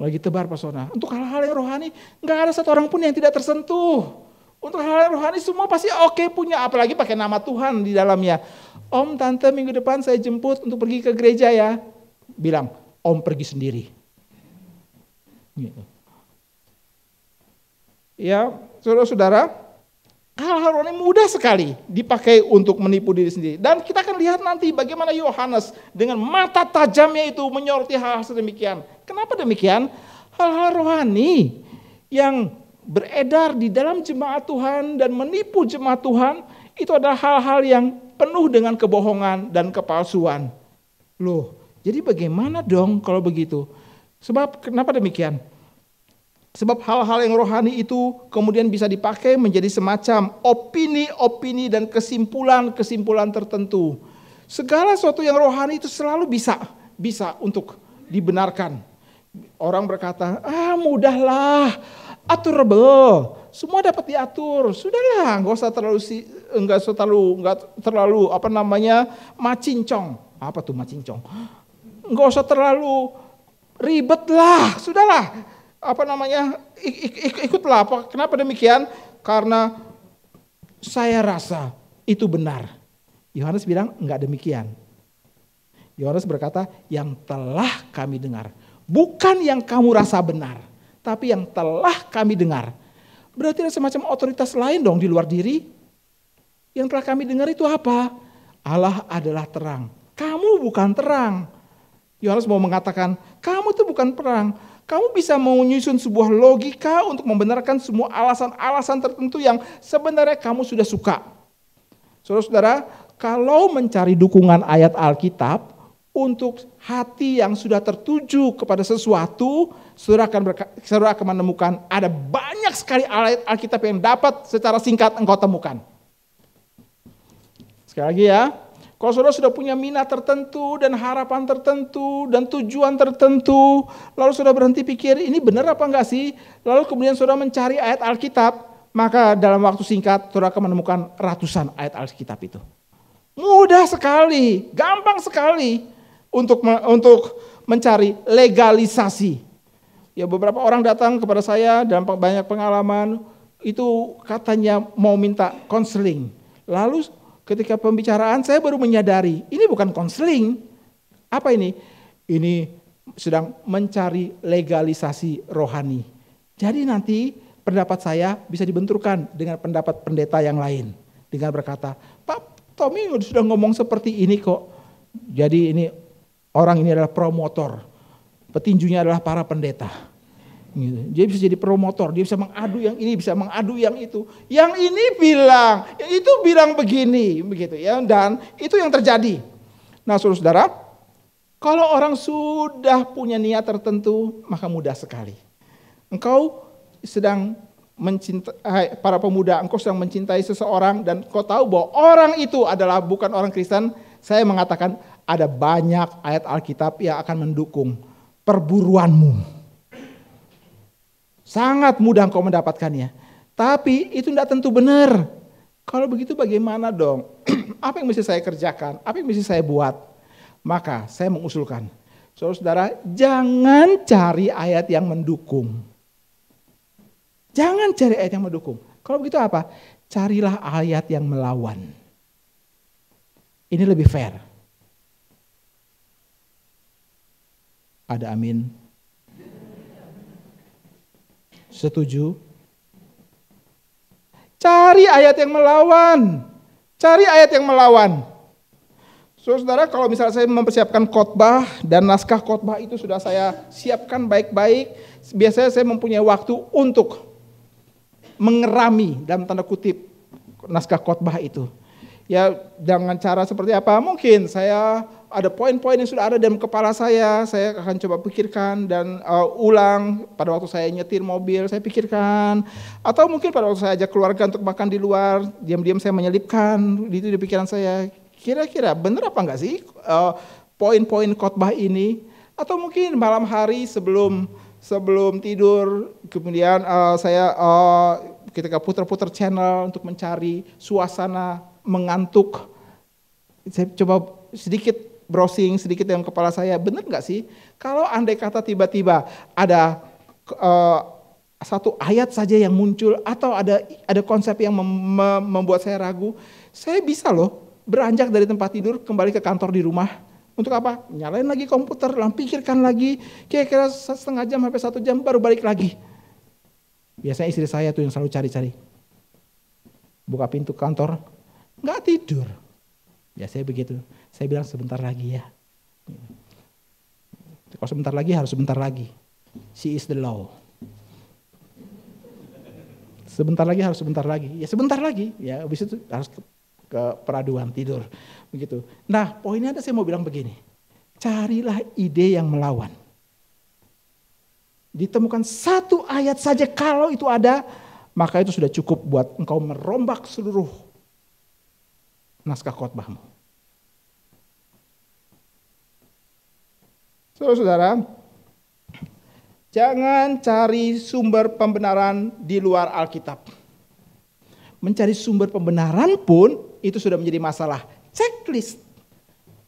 Lagi tebar pesona. Untuk hal-hal yang rohani, nggak ada satu orang pun yang tidak tersentuh. Untuk hal-hal yang rohani semua pasti oke punya, apalagi pakai nama Tuhan di dalamnya. Om, Tante, minggu depan saya jemput untuk pergi ke gereja ya. Bilang, Om pergi sendiri. Gitu. Ya, saudara-saudara, hal-hal rohani mudah sekali dipakai untuk menipu diri sendiri. Dan kita akan lihat nanti bagaimana Yohanes dengan mata tajamnya itu menyoroti hal-hal sedemikian. Kenapa demikian? Hal-hal rohani yang beredar di dalam jemaat Tuhan dan menipu jemaat Tuhan itu adalah hal-hal yang penuh dengan kebohongan dan kepalsuan. Loh, jadi bagaimana dong kalau begitu? Sebab kenapa demikian? Sebab hal-hal yang rohani itu kemudian bisa dipakai menjadi semacam opini-opini dan kesimpulan-kesimpulan tertentu. Segala sesuatu yang rohani itu selalu bisa untuk dibenarkan. Orang berkata, mudahlah, aturable, semua dapat diatur. Sudahlah, nggak terlalu macincong. Apa tuh macincong? Nggak usah terlalu ribet lah, sudahlah. Ikutlah. Kenapa demikian? Karena saya rasa itu benar. Yohanes bilang enggak demikian. Yohanes berkata, yang telah kami dengar. Bukan yang kamu rasa benar, tapi yang telah kami dengar. Berarti ada semacam otoritas lain dong di luar diri. Yang telah kami dengar itu apa? Allah adalah terang. Kamu bukan terang. Yohanes mau mengatakan, kamu itu bukan terang. Kamu bisa menyusun sebuah logika untuk membenarkan semua alasan-alasan tertentu yang sebenarnya kamu sudah suka. Saudara-saudara, kalau mencari dukungan ayat Alkitab untuk hati yang sudah tertuju kepada sesuatu, saudara akan menemukan ada banyak sekali ayat Alkitab yang dapat secara singkat engkau temukan. Sekali lagi ya, kalau saudara sudah punya minat tertentu dan harapan tertentu dan tujuan tertentu, lalu saudara berhenti pikir ini benar apa enggak sih? Lalu kemudian saudara mencari ayat Alkitab, maka dalam waktu singkat saudara akan menemukan ratusan ayat Alkitab itu. Mudah sekali, gampang sekali untuk mencari legalisasi. Ya, beberapa orang datang kepada saya dalam banyak pengalaman, itu katanya mau minta konseling. Lalu ketika pembicaraan saya baru menyadari, ini bukan konseling. Apa ini? Ini sedang mencari legalisasi rohani. Jadi nanti pendapat saya bisa dibenturkan dengan pendapat pendeta yang lain. Dengan berkata, Pak Tommy sudah ngomong seperti ini kok. Jadi ini orang ini adalah promotor. Petinjunya adalah para pendeta. Dia bisa jadi promotor, dia bisa mengadu yang ini, bisa mengadu yang itu. Yang ini bilang, yang itu bilang begini, begitu ya. Dan itu yang terjadi. Nah, saudara-saudara, kalau orang sudah punya niat tertentu, maka mudah sekali. Engkau sedang mencintai para pemuda, engkau sedang mencintai seseorang dan kau tahu bahwa orang itu adalah bukan orang Kristen, saya mengatakan ada banyak ayat Alkitab yang akan mendukung perburuanmu. Sangat mudah engkau mendapatkannya. Tapi itu tidak tentu benar. Kalau begitu bagaimana dong? Apa yang mesti saya kerjakan? Apa yang mesti saya buat? Maka saya mengusulkan, saudara-saudara, jangan cari ayat yang mendukung. Jangan cari ayat yang mendukung. Kalau begitu apa? Carilah ayat yang melawan. Ini lebih fair. Ada amin? Setuju? Cari ayat yang melawan. Cari ayat yang melawan. Saudara, kalau misalnya saya mempersiapkan khotbah dan naskah khotbah itu sudah saya siapkan baik-baik, biasanya saya mempunyai waktu untuk mengerami dalam tanda kutip naskah khotbah itu. Ya, dengan cara seperti apa? Mungkin saya ada poin-poin yang sudah ada dalam kepala saya akan coba pikirkan dan ulang pada waktu saya nyetir mobil, saya pikirkan. Atau mungkin pada waktu saya ajak keluarga untuk makan di luar, diam-diam saya menyelipkan itu di pikiran saya. Kira-kira benar apa enggak sih poin-poin khotbah ini? Atau mungkin malam hari sebelum tidur, kemudian saya ketika putar-putar channel untuk mencari suasana mengantuk, saya coba sedikit browsing sedikit dalam kepala saya, benar nggak sih kalau andai kata tiba-tiba ada satu ayat saja yang muncul atau ada konsep yang membuat saya ragu, saya bisa loh beranjak dari tempat tidur kembali ke kantor di rumah. Untuk apa? Nyalain lagi komputer, pikirkan lagi, kira-kira setengah jam sampai 1 jam baru balik lagi. Biasanya istri saya tuh yang selalu cari-cari. Buka pintu kantor, nggak tidur. Biasanya begitu. Saya bilang sebentar lagi ya. Kalau sebentar lagi harus sebentar lagi. She is the law. Sebentar lagi harus sebentar lagi. Ya sebentar lagi. Ya habis itu harus ke peraduan tidur. Begitu. Nah poinnya saya mau bilang begini. Carilah ide yang melawan. Ditemukan satu ayat saja kalau itu ada, maka itu sudah cukup buat engkau merombak seluruh naskah khotbahmu. Saudara-saudara, jangan cari sumber pembenaran di luar Alkitab. Mencari sumber pembenaran pun itu sudah menjadi masalah. Checklist.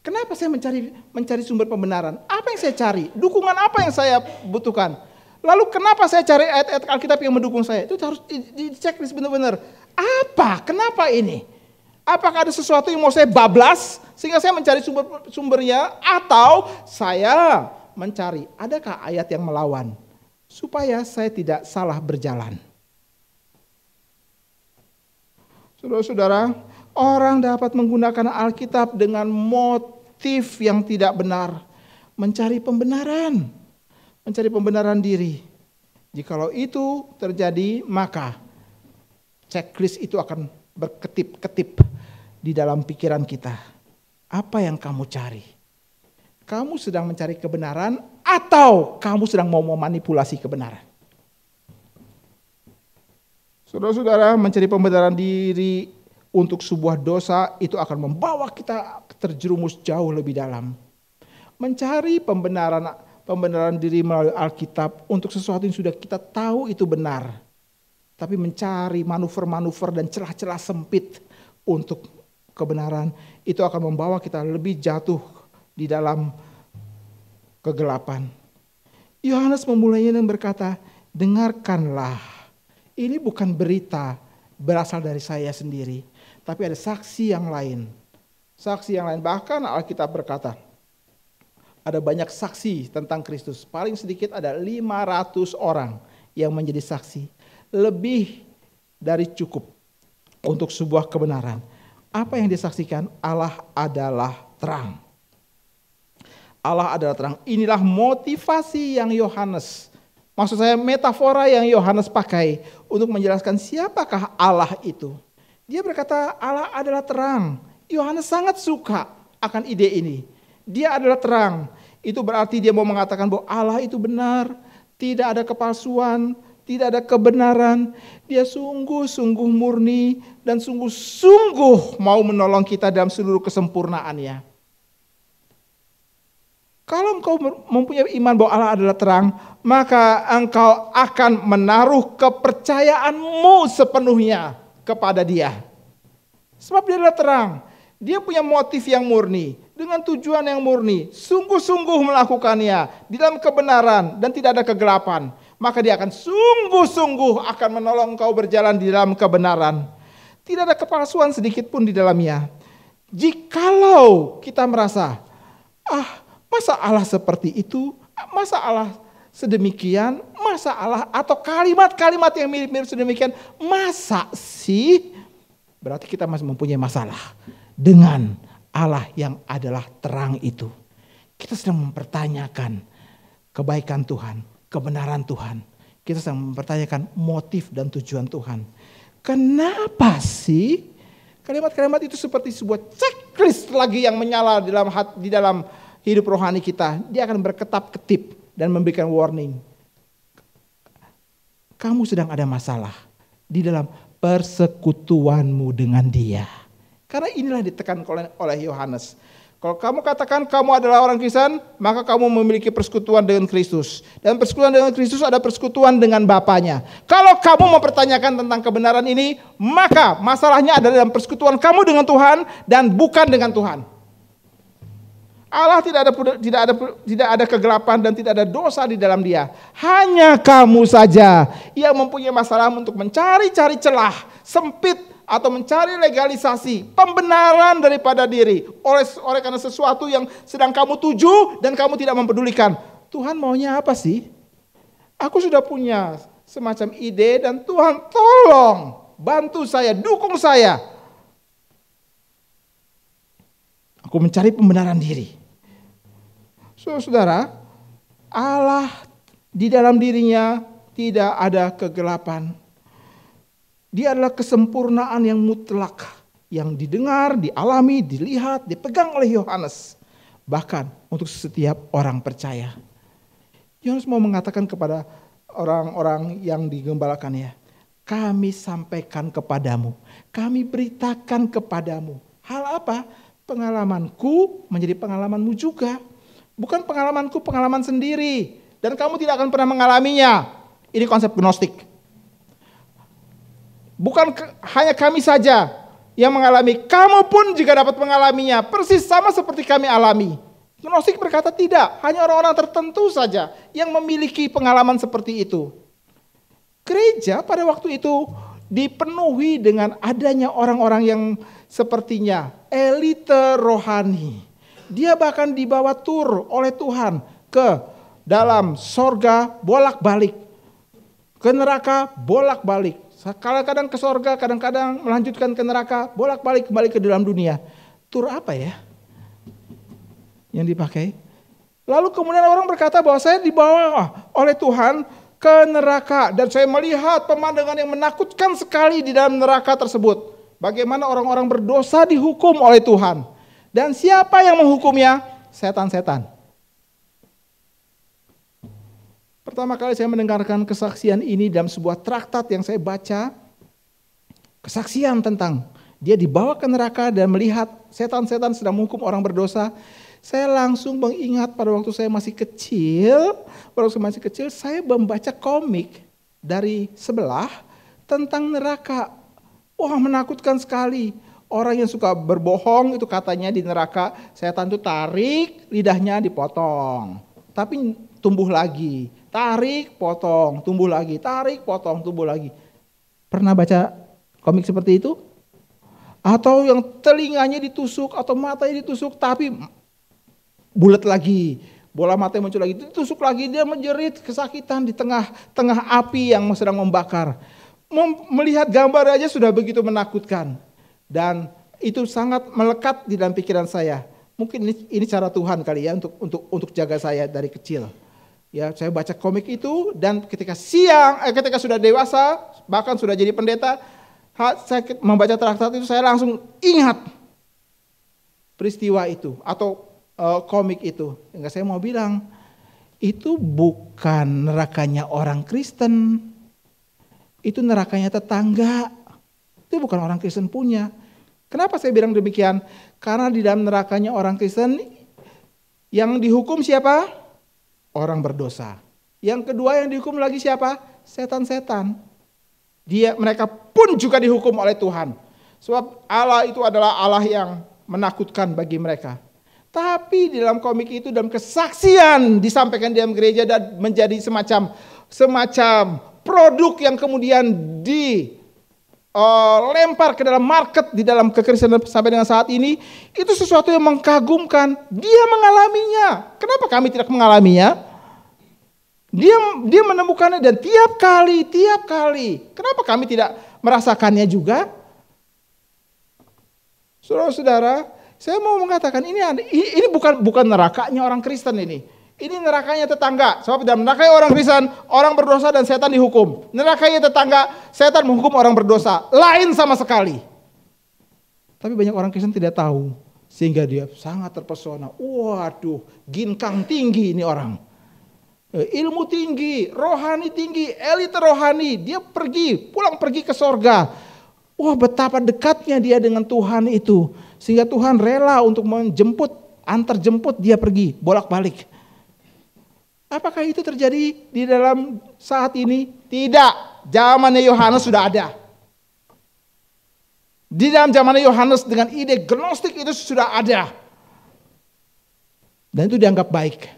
Kenapa saya mencari sumber pembenaran? Apa yang saya cari? Dukungan apa yang saya butuhkan? Lalu kenapa saya cari ayat-ayat Alkitab yang mendukung saya? Itu harus di checklist benar-benar. Apa? Kenapa ini? Apakah ada sesuatu yang mau saya bablas sehingga saya mencari sumbernya, atau saya mencari adakah ayat yang melawan supaya saya tidak salah berjalan? Saudara-saudara, orang dapat menggunakan Alkitab dengan motif yang tidak benar, mencari pembenaran. mencari pembenaran diri. Jikalau itu terjadi, maka checklist itu akan berketip-ketip di dalam pikiran kita. Apa yang kamu cari? Kamu sedang mencari kebenaran atau kamu sedang mau memanipulasi kebenaran? Saudara-saudara, mencari pembenaran diri untuk sebuah dosa itu akan membawa kita terjerumus jauh lebih dalam. Mencari pembenaran diri melalui Alkitab untuk sesuatu yang sudah kita tahu itu benar. Tapi mencari manuver-manuver dan celah-celah sempit untuk kebenaran itu akan membawa kita lebih jatuh di dalam kegelapan. Yohanes memulainya dan berkata, dengarkanlah, ini bukan berita berasal dari saya sendiri, tapi ada saksi yang lain. Saksi yang lain, bahkan Alkitab berkata, ada banyak saksi tentang Kristus. Paling sedikit ada 500 orang yang menjadi saksi. Lebih dari cukup untuk sebuah kebenaran. Apa yang disaksikan? Allah adalah terang. Allah adalah terang. Inilah motivasi yang Yohanes, maksud saya metafora yang Yohanes pakai untuk menjelaskan siapakah Allah itu. Dia berkata Allah adalah terang. Yohanes sangat suka akan ide ini. Dia adalah terang. Itu berarti dia mau mengatakan bahwa Allah itu benar. Tidak ada kepalsuan, tidak ada kebenaran. Dia sungguh-sungguh murni dan sungguh-sungguh mau menolong kita dalam seluruh kesempurnaannya. Kalau engkau mempunyai iman bahwa Allah adalah terang, maka engkau akan menaruh kepercayaanmu sepenuhnya kepada Dia. Sebab Dia adalah terang. Dia punya motif yang murni, dengan tujuan yang murni, sungguh-sungguh melakukannya di dalam kebenaran dan tidak ada kegelapan. Maka Dia akan sungguh-sungguh akan menolong engkau berjalan di dalam kebenaran. Tidak ada kepalsuan sedikit pun di dalamnya. Jikalau kita merasa, masa Allah seperti itu, masa Allah sedemikian, masa Allah atau kalimat-kalimat yang mirip-mirip sedemikian, masa sih? Berarti kita masih mempunyai masalah dengan Allah yang adalah terang itu. Kita sedang mempertanyakan kebaikan Tuhan, kebenaran Tuhan. Kita sedang mempertanyakan motif dan tujuan Tuhan. Kenapa sih kalimat-kalimat itu seperti sebuah checklist lagi yang menyala di dalam hidup rohani kita. Dia akan berketap-ketip dan memberikan warning. Kamu sedang ada masalah di dalam persekutuanmu dengan Dia. Karena inilah ditekan oleh Yohanes. Kalau kamu katakan kamu adalah orang Kristen, maka kamu memiliki persekutuan dengan Kristus. Dan persekutuan dengan Kristus ada persekutuan dengan Bapanya. Kalau kamu mempertanyakan tentang kebenaran ini, maka masalahnya ada dalam persekutuan kamu dengan Tuhan dan bukan dengan Tuhan. Allah tidak ada kegelapan dan tidak ada dosa di dalam Dia. Hanya kamu saja yang mempunyai masalah untuk mencari-cari celah sempit atau mencari legalisasi pembenaran daripada diri oleh karena sesuatu yang sedang kamu tuju dan kamu tidak mempedulikan. Tuhan maunya apa sih? Aku sudah punya semacam ide dan Tuhan tolong bantu saya, dukung saya. Aku mencari pembenaran diri. Saudara, Allah di dalam dirinya tidak ada kegelapan. Dia adalah kesempurnaan yang mutlak, yang didengar, dialami, dilihat, dipegang oleh Yohanes. Bahkan untuk setiap orang percaya. Yohanes mau mengatakan kepada orang-orang yang digembalakannya, kami sampaikan kepadamu, kami beritakan kepadamu. Hal apa? Pengalamanku menjadi pengalamanmu juga. Bukan pengalamanku, pengalaman sendiri. Dan kamu tidak akan pernah mengalaminya. Ini konsep gnostik. Bukan hanya kami saja yang mengalami, kamu pun juga dapat mengalaminya. Persis sama seperti kami alami. Gnostik berkata tidak, hanya orang-orang tertentu saja yang memiliki pengalaman seperti itu. Gereja pada waktu itu dipenuhi dengan adanya orang-orang yang sepertinya elite rohani. Dia bahkan dibawa tur oleh Tuhan ke dalam sorga bolak-balik, ke neraka bolak-balik. Kadang-kadang ke sorga, kadang-kadang melanjutkan ke neraka, bolak-balik kembali ke dalam dunia. Tur apa ya yang dipakai? Lalu kemudian orang berkata bahwa saya dibawa oleh Tuhan ke neraka. Dan saya melihat pemandangan yang menakutkan sekali di dalam neraka tersebut. Bagaimana orang-orang berdosa dihukum oleh Tuhan. Dan siapa yang menghukumnya? Setan-setan. Pertama kali saya mendengarkan kesaksian ini dalam sebuah traktat yang saya baca. Kesaksian tentang dia dibawa ke neraka dan melihat setan-setan sedang menghukum orang berdosa. Saya langsung mengingat pada waktu saya masih kecil. Pada waktu saya masih kecil saya membaca komik dari sebelah tentang neraka. Wah, menakutkan sekali. Orang yang suka berbohong itu katanya di neraka setan itu tarik lidahnya dipotong. Tapi tumbuh lagi. Tarik, potong, tumbuh lagi. Tarik, potong, tumbuh lagi. Pernah baca komik seperti itu? Atau yang telinganya ditusuk atau matanya ditusuk tapi bulat lagi. Bola matanya muncul lagi, ditusuk lagi, dia menjerit kesakitan di tengah api yang sedang membakar. Melihat gambar aja sudah begitu menakutkan. Dan itu sangat melekat di dalam pikiran saya. Mungkin ini cara Tuhan kali ya untuk jaga saya dari kecil. Ya, saya baca komik itu dan ketika ketika sudah dewasa, bahkan sudah jadi pendeta, saya membaca traktat itu saya langsung ingat peristiwa itu atau komik itu. Enggak, saya mau bilang itu bukan nerakanya orang Kristen. Itu nerakanya tetangga. Itu bukan orang Kristen punya. Kenapa saya bilang demikian? Karena di dalam nerakanya orang Kristen yang dihukum siapa? Orang berdosa. Yang kedua yang dihukum lagi siapa? Setan-setan. Mereka pun juga dihukum oleh Tuhan. Sebab Allah itu adalah Allah yang menakutkan bagi mereka. Tapi di dalam komik itu, dalam kesaksian disampaikan di dalam gereja dan menjadi semacam produk yang kemudian dilempar ke dalam market di dalam kekristenan sampai dengan saat ini, itu sesuatu yang mengkagumkan. Dia mengalaminya. Kenapa kami tidak mengalaminya? Dia menemukannya dan tiap kali. Kenapa kami tidak merasakannya juga? Saudara-saudara, saya mau mengatakan ini bukan nerakanya orang Kristen ini. Ini nerakanya tetangga. Sebab dalam nerakanya orang Kristen, orang berdosa dan setan dihukum. Nerakanya tetangga, setan menghukum orang berdosa. Lain sama sekali. Tapi banyak orang Kristen tidak tahu. Sehingga dia sangat terpesona. Waduh, ginkang tinggi ini orang. Ilmu tinggi, rohani tinggi, elit rohani. Dia pulang pergi ke sorga. Wah, betapa dekatnya dia dengan Tuhan itu. Sehingga Tuhan rela untuk antar jemput dia pergi, bolak-balik. Apakah itu terjadi di dalam saat ini? Tidak. Zamannya Yohanes sudah ada. Di dalam zamannya Yohanes dengan ide gnostik itu sudah ada. Dan itu dianggap baik.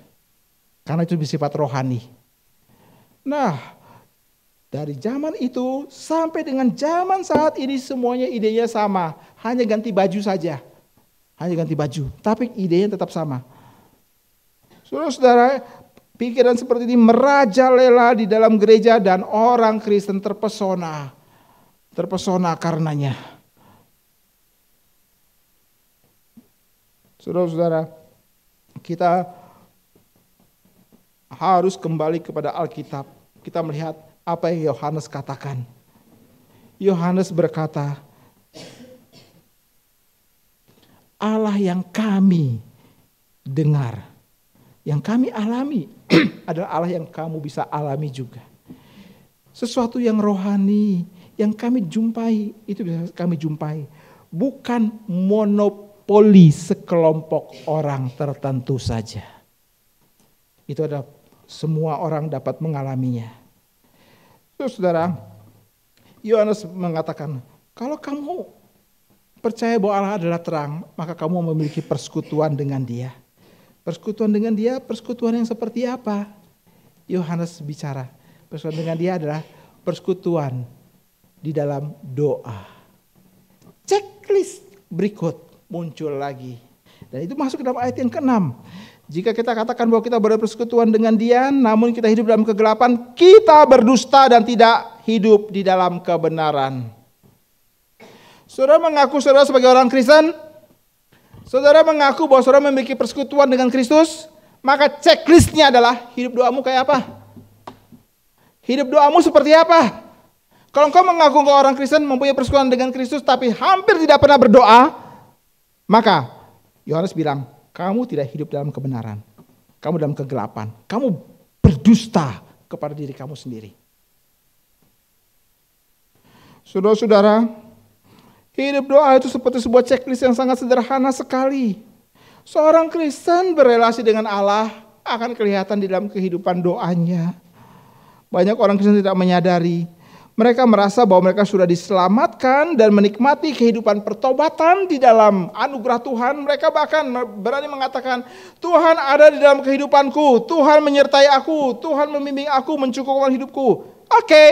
Karena itu bersifat rohani. Nah, dari zaman itu sampai dengan zaman saat ini semuanya idenya sama. Hanya ganti baju saja. Hanya ganti baju. Tapi idenya tetap sama. Saudara-saudara, pikiran seperti ini merajalela di dalam gereja dan orang Kristen terpesona. Terpesona karenanya. Saudara-saudara, kita harus kembali kepada Alkitab. Kita melihat apa yang Yohanes katakan. Yohanes berkata, Allah yang kami dengar, yang kami alami adalah Allah yang kamu bisa alami juga. Sesuatu yang rohani, yang kami jumpai, itu bisa kami jumpai. Bukan monopoli sekelompok orang tertentu saja. Itu adalah semua orang dapat mengalaminya. Saudara, Yohanes mengatakan, kalau kamu percaya bahwa Allah adalah terang, maka kamu memiliki persekutuan dengan Dia. Persekutuan dengan Dia, persekutuan yang seperti apa? Yohanes bicara, persekutuan dengan Dia adalah persekutuan di dalam doa. Checklist berikut muncul lagi. Dan itu masuk ke dalam ayat yang ke-6. Jika kita katakan bahwa kita berpersekutuan dengan Dia, namun kita hidup dalam kegelapan, kita berdusta dan tidak hidup di dalam kebenaran. Saudara mengaku saudara sebagai orang Kristen? Saudara mengaku bahwa saudara memiliki persekutuan dengan Kristus? Maka checklistnya adalah hidup doamu kayak apa? Hidup doamu seperti apa? Kalau engkau mengaku engkau orang Kristen, mempunyai persekutuan dengan Kristus, tapi hampir tidak pernah berdoa, maka Yohanes bilang, kamu tidak hidup dalam kebenaran. Kamu dalam kegelapan. Kamu berdusta kepada diri kamu sendiri. Saudara-saudara, hidup doa itu seperti sebuah checklist yang sangat sederhana sekali. Seorang Kristen berrelasi dengan Allah akan kelihatan di dalam kehidupan doanya. Banyak orang Kristen tidak menyadari. Mereka merasa bahwa mereka sudah diselamatkan dan menikmati kehidupan pertobatan di dalam anugerah Tuhan. Mereka bahkan berani mengatakan, Tuhan ada di dalam kehidupanku, Tuhan menyertai aku, Tuhan membimbing aku, mencukupkan hidupku. Oke,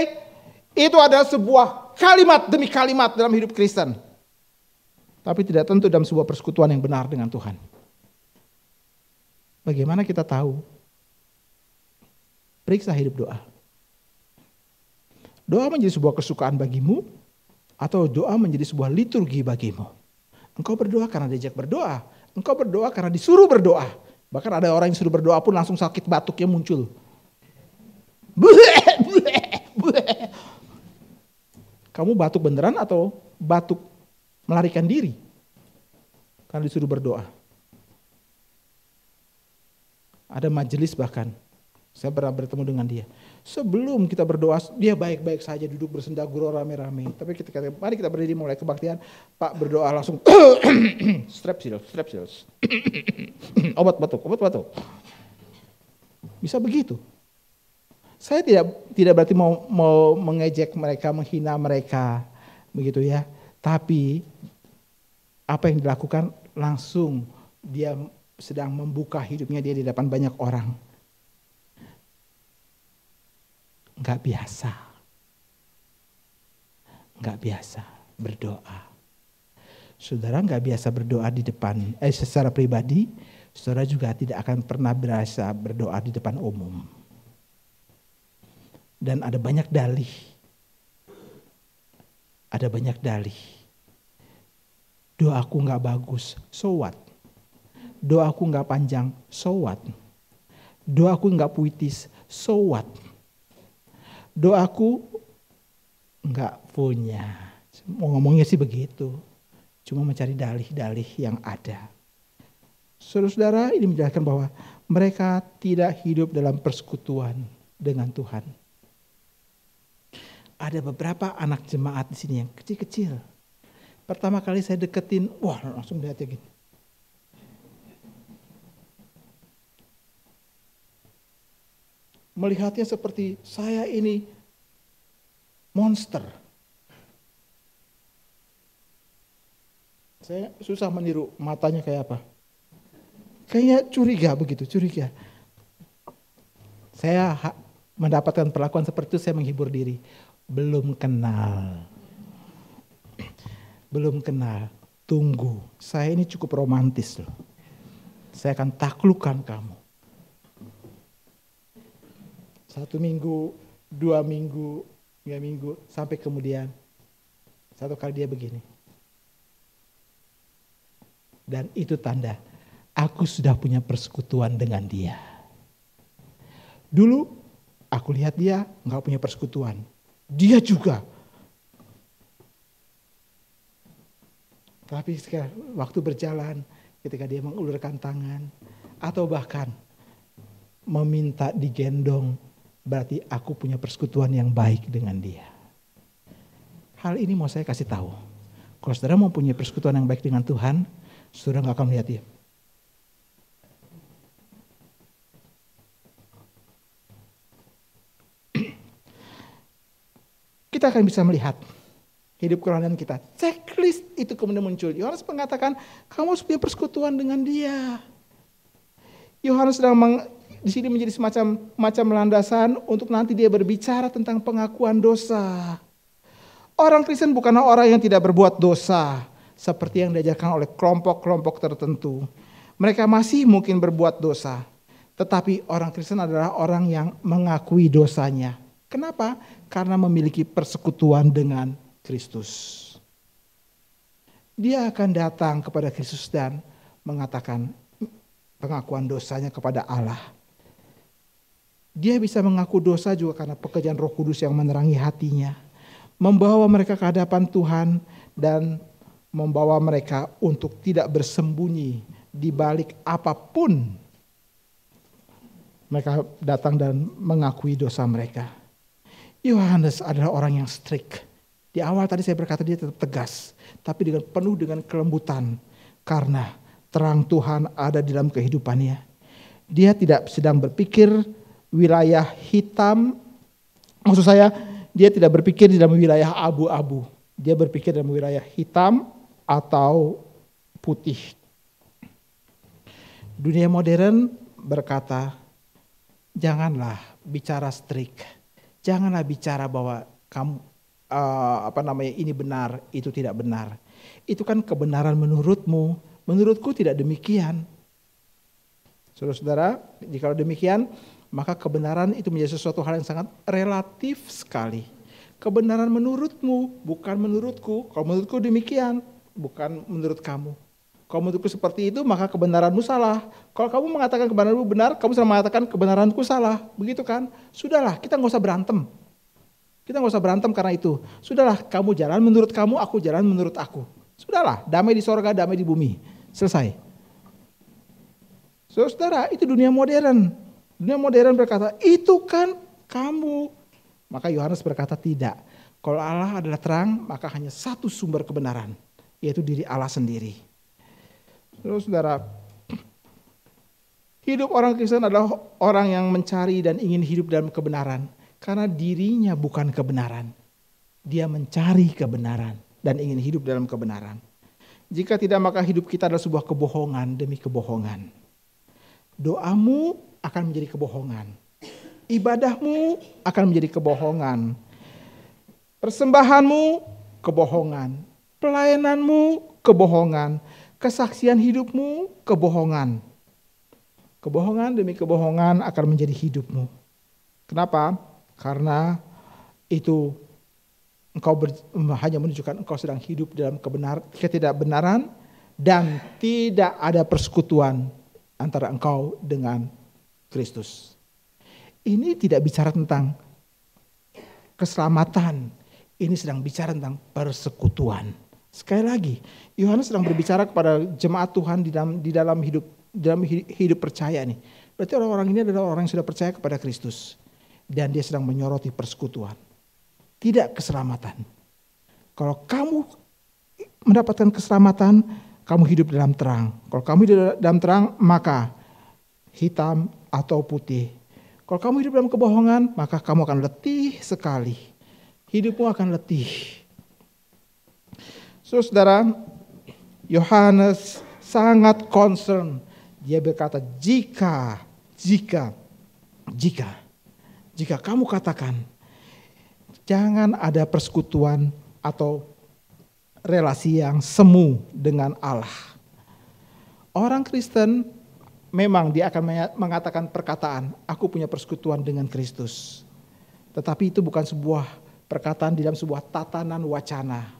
itu adalah sebuah kalimat demi kalimat dalam hidup Kristen. Tapi tidak tentu dalam sebuah persekutuan yang benar dengan Tuhan. Bagaimana kita tahu? Periksa hidup doa. Doa menjadi sebuah kesukaan bagimu, atau doa menjadi sebuah liturgi bagimu. Engkau berdoa karena diajak berdoa. Engkau berdoa karena disuruh berdoa. Bahkan ada orang yang suruh berdoa pun langsung sakit batuknya muncul. Kamu batuk beneran atau batuk melarikan diri? Karena disuruh berdoa. Ada majelis bahkan. Saya pernah bertemu dengan dia. Sebelum kita berdoa, dia baik-baik saja duduk bersenda gurau rame-rame. Tapi ketika mari kita berdiri mulai kebaktian, Pak berdoa langsung strepsils. obat batuk. Bisa begitu. Saya tidak berarti mau mengejek mereka, menghina mereka, begitu ya. Tapi apa yang dilakukan langsung dia sedang membuka hidupnya dia di depan banyak orang. Enggak biasa berdoa. Saudara enggak biasa berdoa di depan, secara pribadi, saudara juga tidak akan pernah berasa berdoa di depan umum. Dan ada banyak dalih. Doaku enggak bagus, so what? Doaku enggak panjang, so what? Doaku enggak puitis, so what? Doaku enggak punya. Mau ngomongnya sih begitu. Cuma mencari dalih-dalih yang ada. Saudara-saudara, ini menjelaskan bahwa mereka tidak hidup dalam persekutuan dengan Tuhan. Ada beberapa anak jemaat di sini yang kecil-kecil. Pertama kali saya deketin, wah langsung lihatnya gini. Melihatnya seperti saya ini monster. Saya susah meniru matanya kayak apa. Kayaknya curiga. Saya mendapatkan perlakuan seperti itu, saya menghibur diri. Belum kenal. Tunggu. Saya ini cukup romantis loh. Saya akan taklukkan kamu. 1 minggu, 2 minggu, 3 minggu, sampai kemudian satu kali dia begini. Dan itu tanda aku sudah punya persekutuan dengan dia. Dulu aku lihat dia nggak punya persekutuan. Dia juga. Tapi sekarang waktu berjalan, ketika dia mengulurkan tangan atau bahkan meminta digendong, berarti aku punya persekutuan yang baik dengan dia. Hal ini mau saya kasih tahu. Kalau saudara mau punya persekutuan yang baik dengan Tuhan, saudara gak akan melihat dia. Kita akan bisa melihat hidup kerohanian kita. Checklist itu kemudian muncul. Yohanes mengatakan, kamu harus punya persekutuan dengan dia. Yohanes sedang di sini menjadi semacam landasan untuk nanti dia berbicara tentang pengakuan dosa. Orang Kristen bukanlah orang yang tidak berbuat dosa seperti yang diajarkan oleh kelompok-kelompok tertentu. Mereka masih mungkin berbuat dosa, tetapi orang Kristen adalah orang yang mengakui dosanya. Kenapa? Karena memiliki persekutuan dengan Kristus. Dia akan datang kepada Kristus dan mengatakan, pengakuan dosanya kepada Allah. Dia bisa mengaku dosa juga karena pekerjaan Roh Kudus yang menerangi hatinya, membawa mereka ke hadapan Tuhan dan membawa mereka untuk tidak bersembunyi di balik apapun. Mereka datang dan mengakui dosa mereka. Yohanes adalah orang yang strict. Di awal tadi saya berkata dia tetap tegas, tapi penuh dengan kelembutan karena terang Tuhan ada di dalam kehidupannya. Dia tidak sedang berpikir wilayah hitam, maksud saya dia tidak berpikir di dalam wilayah abu-abu. Dia berpikir dalam wilayah hitam atau putih. Dunia modern berkata, janganlah bicara strict, janganlah bicara bahwa kamu ini benar, itu tidak benar. Itu kan kebenaran menurutmu, menurutku tidak demikian. Saudara-saudara, jika demikian, maka kebenaran itu menjadi sesuatu hal yang sangat relatif sekali. Kebenaran menurutmu, bukan menurutku. Kalau menurutku demikian, bukan menurut kamu. Kalau menurutku seperti itu, maka kebenaranmu salah. Kalau kamu mengatakan kebenaranmu benar, kamu sedang mengatakan kebenaranku salah. Begitu kan? Sudahlah, kita nggak usah berantem. Kita nggak usah berantem karena itu. Sudahlah, kamu jalan menurut kamu, aku jalan menurut aku. Sudahlah, damai di sorga, damai di bumi. Selesai. Saudara, itu dunia modern. Dunia modern berkata, itu kan kamu. Maka Yohanes berkata tidak. Kalau Allah adalah terang, maka hanya satu sumber kebenaran, yaitu diri Allah sendiri. Saudara, hidup orang Kristen adalah orang yang mencari dan ingin hidup dalam kebenaran. Karena dirinya bukan kebenaran. Dia mencari kebenaran dan ingin hidup dalam kebenaran. Jika tidak, maka hidup kita adalah sebuah kebohongan demi kebohongan. Doamu akan menjadi kebohongan. Ibadahmu akan menjadi kebohongan. Persembahanmu kebohongan. Pelayananmu kebohongan. Kesaksian hidupmu kebohongan. Kebohongan demi kebohongan akan menjadi hidupmu. Kenapa? Karena itu engkau hanya menunjukkan engkau sedang hidup dalam ketidakbenaran dan tidak ada persekutuan antara engkau dengan Kristus. Ini tidak bicara tentang keselamatan, ini sedang bicara tentang persekutuan. Sekali lagi, Yohanes sedang berbicara kepada jemaat Tuhan di dalam hidup percaya nih. Berarti orang-orang ini adalah orang yang sudah percaya kepada Kristus. Dan dia sedang menyoroti persekutuan. Tidak keselamatan. Kalau kamu mendapatkan keselamatan, kamu hidup dalam terang. Kalau kamu hidup dalam terang, maka hitam atau putih. Kalau kamu hidup dalam kebohongan, maka kamu akan letih sekali. Hidupmu akan letih. Saudara, Yohanes sangat concern. Dia berkata, jika kamu katakan, jangan ada persekutuan atau relasi yang semu dengan Allah. Orang Kristen memang dia akan mengatakan perkataan, aku punya persekutuan dengan Kristus. Tetapi itu bukan sebuah perkataan di dalam sebuah tatanan wacana.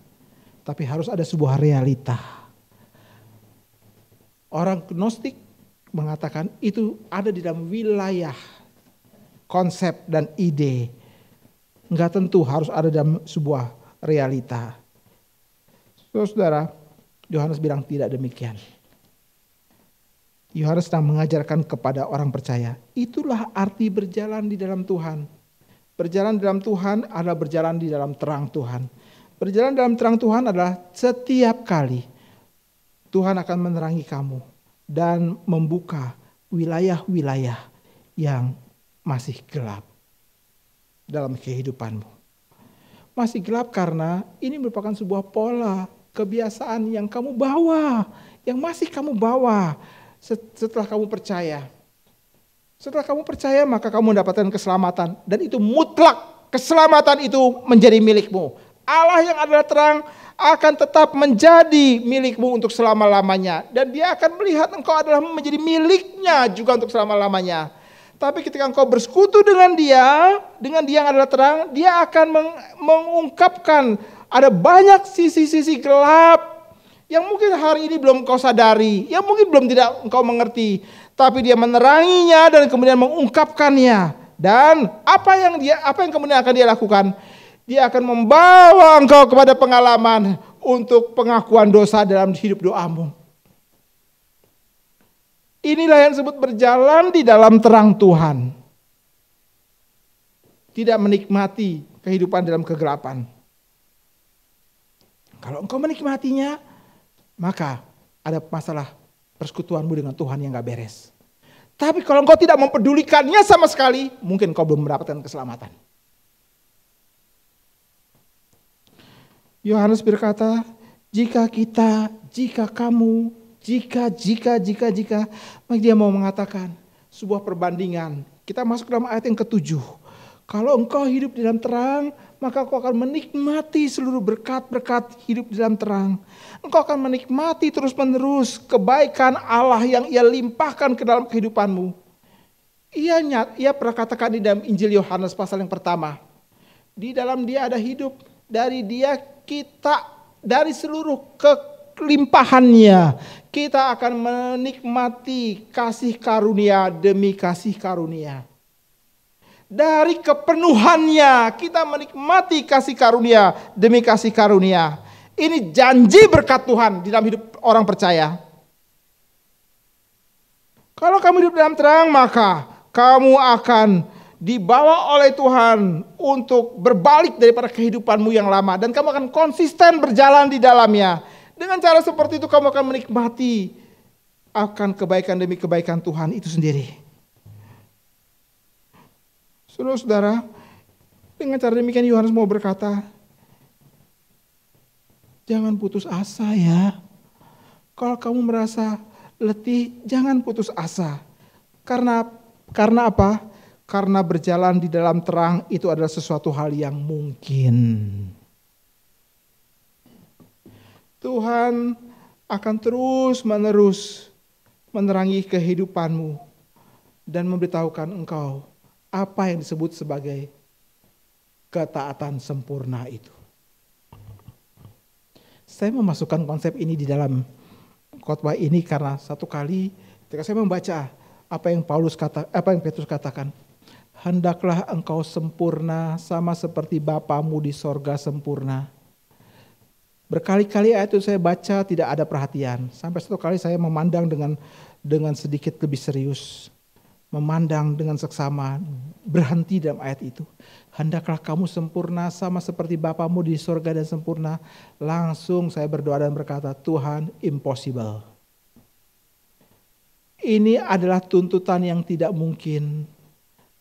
Tapi harus ada sebuah realita. Orang Gnostik mengatakan itu ada di dalam wilayah konsep dan ide. Enggak tentu harus ada dalam sebuah realita. Saudara, Yohanes bilang tidak demikian. Yohanes sedang mengajarkan kepada orang percaya, itulah arti berjalan di dalam Tuhan. Berjalan di dalam Tuhan adalah berjalan di dalam terang Tuhan. Berjalan dalam terang Tuhan adalah setiap kali Tuhan akan menerangi kamu dan membuka wilayah-wilayah yang masih gelap dalam kehidupanmu. Masih gelap karena ini merupakan sebuah pola kebiasaan yang kamu bawa, yang masih kamu bawa setelah kamu percaya. Setelah kamu percaya, maka kamu mendapatkan keselamatan dan itu mutlak. Keselamatan itu menjadi milikmu. Allah yang adalah terang akan tetap menjadi milikmu untuk selama-lamanya. Dan dia akan melihat engkau adalah menjadi miliknya juga untuk selama-lamanya. Tapi ketika engkau bersekutu dengan dia yang adalah terang, dia akan mengungkapkan ada banyak sisi-sisi gelap yang mungkin hari ini belum kau sadari, yang mungkin belum tidak engkau mengerti, tapi dia meneranginya dan kemudian mengungkapkannya. Dan apa yang kemudian akan dia lakukan? Dia akan membawa engkau kepada pengalaman untuk pengakuan dosa dalam hidup doamu. Inilah yang disebut berjalan di dalam terang Tuhan. Tidak menikmati kehidupan dalam kegelapan. Kalau engkau menikmatinya, maka ada masalah persekutuanmu dengan Tuhan yang gak beres. Tapi kalau engkau tidak mempedulikannya sama sekali, mungkin engkau belum mendapatkan keselamatan. Yohanes berkata, jika kamu, maka dia mau mengatakan sebuah perbandingan. Kita masuk dalam ayat yang ke-7. Kalau engkau hidup di dalam terang, maka engkau akan menikmati seluruh berkat-berkat hidup di dalam terang. Engkau akan menikmati terus-menerus kebaikan Allah yang ia limpahkan ke dalam kehidupanmu. Ia pernah katakan di dalam Injil Yohanes pasal yang pertama. Di dalam dia ada hidup, dari dia kita, dari seluruh kelimpahannya, kita akan menikmati kasih karunia demi kasih karunia. Dari kepenuhannya kita menikmati kasih karunia demi kasih karunia. Ini janji berkat Tuhan di dalam hidup orang percaya. Kalau kamu hidup dalam terang, maka kamu akan dibawa oleh Tuhan untuk berbalik daripada kehidupanmu yang lama. Dan kamu akan konsisten berjalan di dalamnya. Dengan cara seperti itu kamu akan menikmati akan kebaikan demi kebaikan Tuhan itu sendiri. Saudara-saudara, dengan cara demikian Yohanes mau berkata, jangan putus asa ya. Kalau kamu merasa letih, jangan putus asa. Karena apa? Karena berjalan di dalam terang itu adalah sesuatu hal yang mungkin. Tuhan akan terus-menerus menerangi kehidupanmu dan memberitahukan engkau apa yang disebut sebagai ketaatan sempurna itu. Saya memasukkan konsep ini di dalam khotbah ini karena satu kali ketika saya membaca apa yang Petrus katakan, hendaklah engkau sempurna sama seperti Bapamu di sorga sempurna. Berkali-kali ayat itu saya baca tidak ada perhatian. Sampai satu kali saya memandang dengan sedikit lebih serius. Memandang dengan seksama, berhenti dalam ayat itu. Hendaklah kamu sempurna sama seperti Bapamu di sorga dan sempurna. Langsung saya berdoa dan berkata, Tuhan, impossible. Ini adalah tuntutan yang tidak mungkin.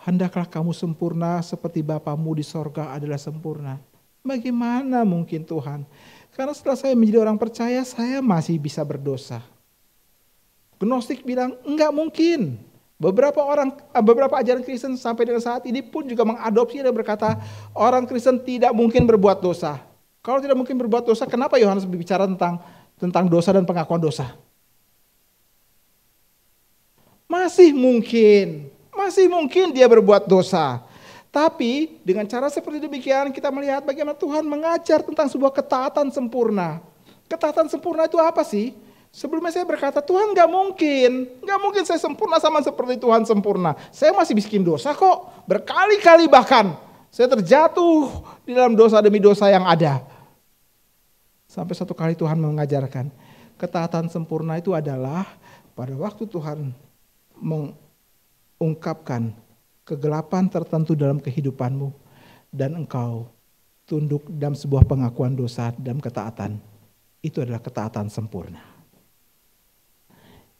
Hendaklah kamu sempurna seperti Bapamu di sorga adalah sempurna. Bagaimana mungkin Tuhan? Karena setelah saya menjadi orang percaya, saya masih bisa berdosa. Gnostik bilang, enggak mungkin. Beberapa ajaran Kristen sampai dengan saat ini pun juga mengadopsi dan berkata, orang Kristen tidak mungkin berbuat dosa. Kalau tidak mungkin berbuat dosa, kenapa Yohanes berbicara tentang dosa dan pengakuan dosa? Masih mungkin dia berbuat dosa. Tapi dengan cara seperti demikian kita melihat bagaimana Tuhan mengajar tentang sebuah ketaatan sempurna. Ketaatan sempurna itu apa sih? Sebelumnya saya berkata, Tuhan gak mungkin saya sempurna sama seperti Tuhan sempurna. Saya masih bikin dosa kok, berkali-kali bahkan. Saya terjatuh di dalam dosa demi dosa yang ada. Sampai satu kali Tuhan mengajarkan, ketaatan sempurna itu adalah pada waktu Tuhan mengungkapkan kegelapan tertentu dalam kehidupanmu, dan engkau tunduk dalam sebuah pengakuan dosa dalam ketaatan. Itu adalah ketaatan sempurna.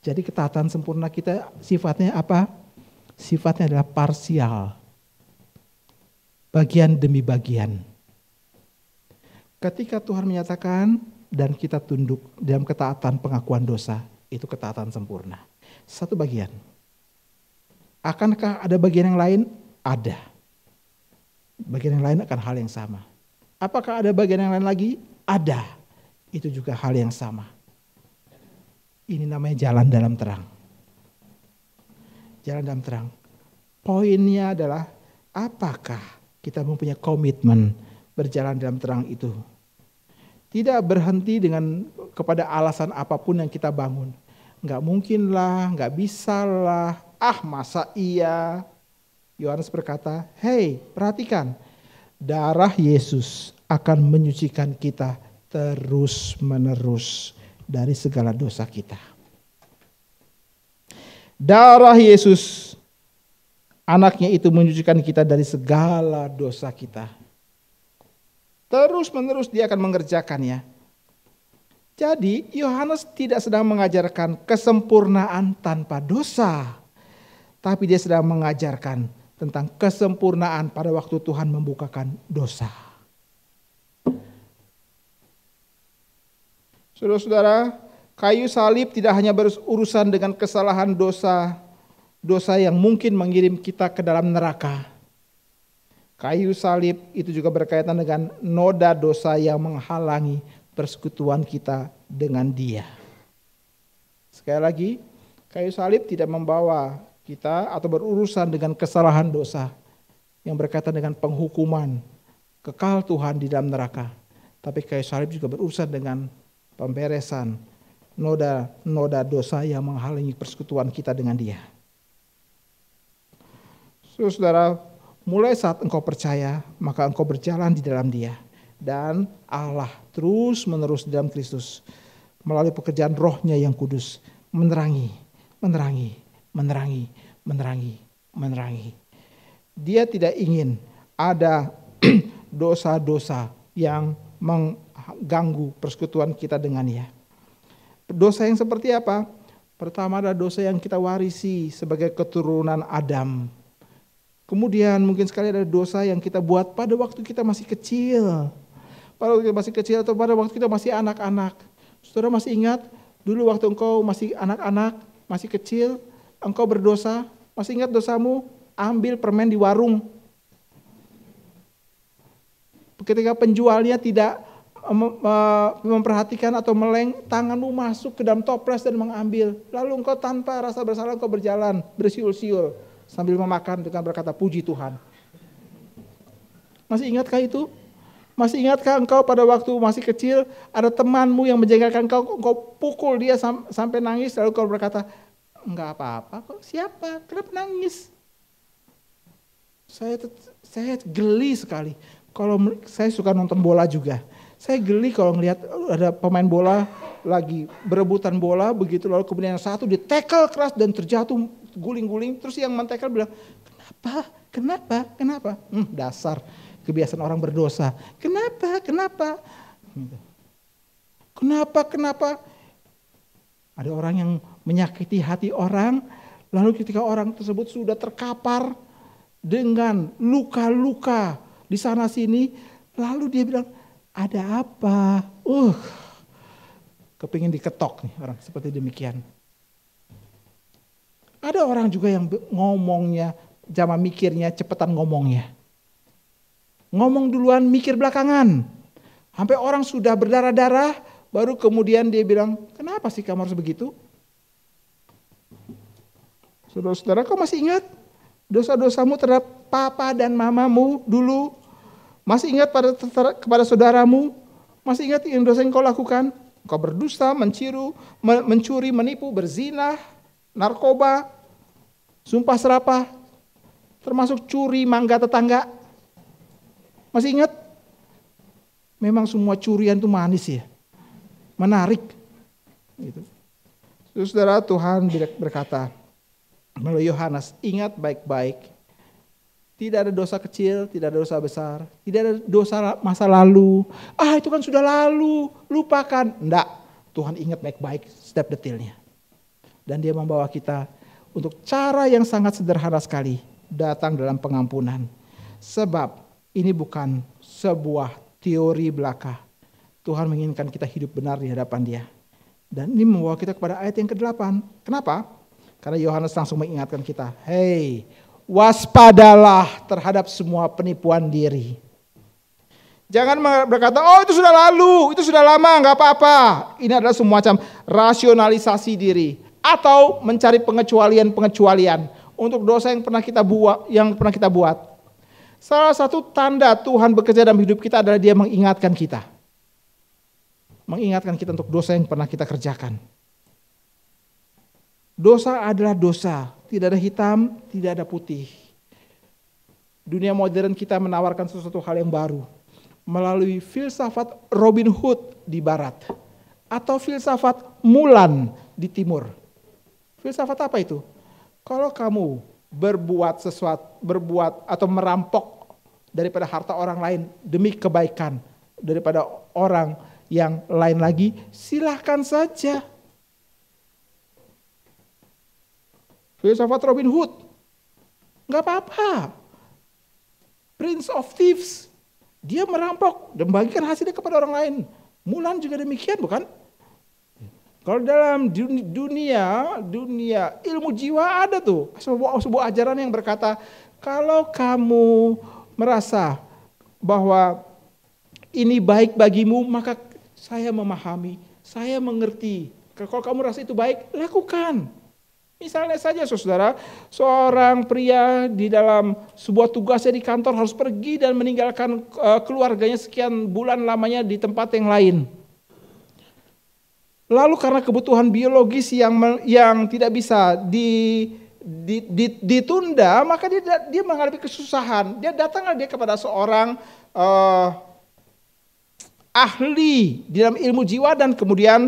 Jadi ketaatan sempurna kita sifatnya apa? Sifatnya adalah parsial. Bagian demi bagian. Ketika Tuhan menyatakan dan kita tunduk dalam ketaatan pengakuan dosa, itu ketaatan sempurna. Satu bagian. Akankah ada bagian yang lain? Ada. Bagian yang lain akan hal yang sama. Apakah ada bagian yang lain lagi? Ada. Itu juga hal yang sama. Ini namanya jalan dalam terang. Jalan dalam terang. Poinnya adalah apakah kita mempunyai komitmen berjalan dalam terang itu. Tidak berhenti kepada alasan apapun yang kita bangun. Nggak mungkin lah, nggak bisa lah, masa iya. Yohanes berkata, hei perhatikan, darah Yesus akan menyucikan kita terus menerus dari segala dosa kita. Darah Yesus, anaknya itu menyucikan kita dari segala dosa kita. Terus menerus dia akan mengerjakannya. Jadi Yohanes tidak sedang mengajarkan kesempurnaan tanpa dosa. Tapi dia sedang mengajarkan tentang kesempurnaan pada waktu Tuhan membukakan dosa. Saudara-saudara, kayu salib tidak hanya berurusan dengan kesalahan dosa yang mungkin mengirim kita ke dalam neraka. Kayu salib itu juga berkaitan dengan noda dosa yang menghalangi persekutuan kita dengan Dia. Sekali lagi, kayu salib tidak membawa kita atau berurusan dengan kesalahan dosa yang berkaitan dengan penghukuman kekal Tuhan di dalam neraka. Tapi kayu salib juga berurusan dengan pemberesan noda dosa yang menghalangi persekutuan kita dengan Dia. Saudara, mulai saat engkau percaya, maka engkau berjalan di dalam Dia. Dan Allah terus menerus di dalam Kristus melalui pekerjaan Roh-Nya yang kudus menerangi. Dia tidak ingin ada dosa-dosa yang mengganggu persekutuan kita dengan Dia. Dosa yang seperti apa? Pertama adalah dosa yang kita warisi sebagai keturunan Adam. Kemudian mungkin sekali ada dosa yang kita buat pada waktu kita masih kecil. Pada waktu kita masih kecil atau pada waktu kita masih anak-anak. Saudara masih ingat dulu waktu engkau masih anak-anak, masih kecil, engkau berdosa, masih ingat dosamu? Ambil permen di warung. Ketika penjualnya tidak memperhatikan atau tanganmu masuk ke dalam toples dan mengambil. Lalu engkau tanpa rasa bersalah engkau berjalan, bersiul-siul sambil memakan dengan berkata puji Tuhan. Masih ingatkah itu? Masih ingatkah engkau pada waktu masih kecil ada temanmu yang menjengkelkan engkau pukul dia sampai nangis lalu engkau berkata, enggak apa-apa kok, siapa? Kenapa nangis? Saya geli sekali. Kalau saya suka nonton bola juga. Saya geli kalau ngelihat ada pemain bola lagi berebutan bola begitu lalu kemudian yang satu ditekel keras dan terjatuh guling-guling terus yang mentekel bilang, "Kenapa? Dasar kebiasaan orang berdosa. Kenapa? Kenapa? Ada orang yang menyakiti hati orang, lalu ketika orang tersebut sudah terkapar dengan luka-luka di sana sini, lalu dia bilang, ada apa? Kepingin diketok nih orang seperti demikian. Ada orang juga yang ngomongnya, zaman mikirnya, cepetan ngomongnya. Ngomong duluan, mikir belakangan. Sampai orang sudah berdarah-darah, baru kemudian dia bilang, kenapa sih kamu harus begitu? Saudara-saudara, kau masih ingat dosa-dosamu terhadap papa dan mamamu dulu? Masih ingat kepada saudaramu? Masih ingat yang dosa yang kau lakukan? Kau berdusta, mencuri, menipu, berzina, narkoba, sumpah serapah, termasuk curi mangga tetangga. Masih ingat? Memang semua curian itu manis ya, menarik. Gitu. Saudara, Tuhan berkata melalui Yohanes, ingat baik-baik. Tidak ada dosa kecil, tidak ada dosa besar, tidak ada dosa masa lalu. Itu kan sudah lalu, lupakan. Enggak, Tuhan ingat baik-baik setiap detailnya. Dan Dia membawa kita untuk cara yang sangat sederhana sekali datang dalam pengampunan. Sebab ini bukan sebuah teori belaka. Tuhan menginginkan kita hidup benar di hadapan Dia. Dan ini membawa kita kepada ayat yang ke-8. Kenapa? Karena Yohanes langsung mengingatkan kita, hey, waspadalah terhadap semua penipuan diri. Jangan berkata, itu sudah lalu, itu sudah lama, gak apa-apa. Ini adalah semacam rasionalisasi diri. Atau mencari pengecualian untuk dosa yang pernah kita buat. Salah satu tanda Tuhan bekerja dalam hidup kita adalah Dia mengingatkan kita. mengingatkan kita untuk dosa yang pernah kita kerjakan. Dosa adalah dosa, tidak ada hitam, tidak ada putih. Dunia modern kita menawarkan sesuatu hal yang baru melalui filsafat Robin Hood di barat atau filsafat Mulan di timur. Filsafat apa itu? Kalau kamu berbuat atau merampok daripada harta orang lain demi kebaikan daripada orang yang lain lagi, silahkan saja. Filsafat Robin Hood, nggak apa-apa. Prince of Thieves, dia merampok dan membagikan hasilnya kepada orang lain. Mulan juga demikian, bukan? Kalau dalam dunia ilmu jiwa ada tuh sebuah ajaran yang berkata, kalau kamu merasa bahwa ini baik bagimu, maka saya memahami, saya mengerti. Kalau kamu rasa itu baik, lakukan. Misalnya saja saudara, seorang pria di dalam sebuah tugasnya di kantor harus pergi dan meninggalkan keluarganya sekian bulan lamanya di tempat yang lain. Lalu karena kebutuhan biologis yang tidak bisa ditunda, maka dia menghadapi kesusahan. Dia datanglah kepada seorang ahli di dalam ilmu jiwa dan kemudian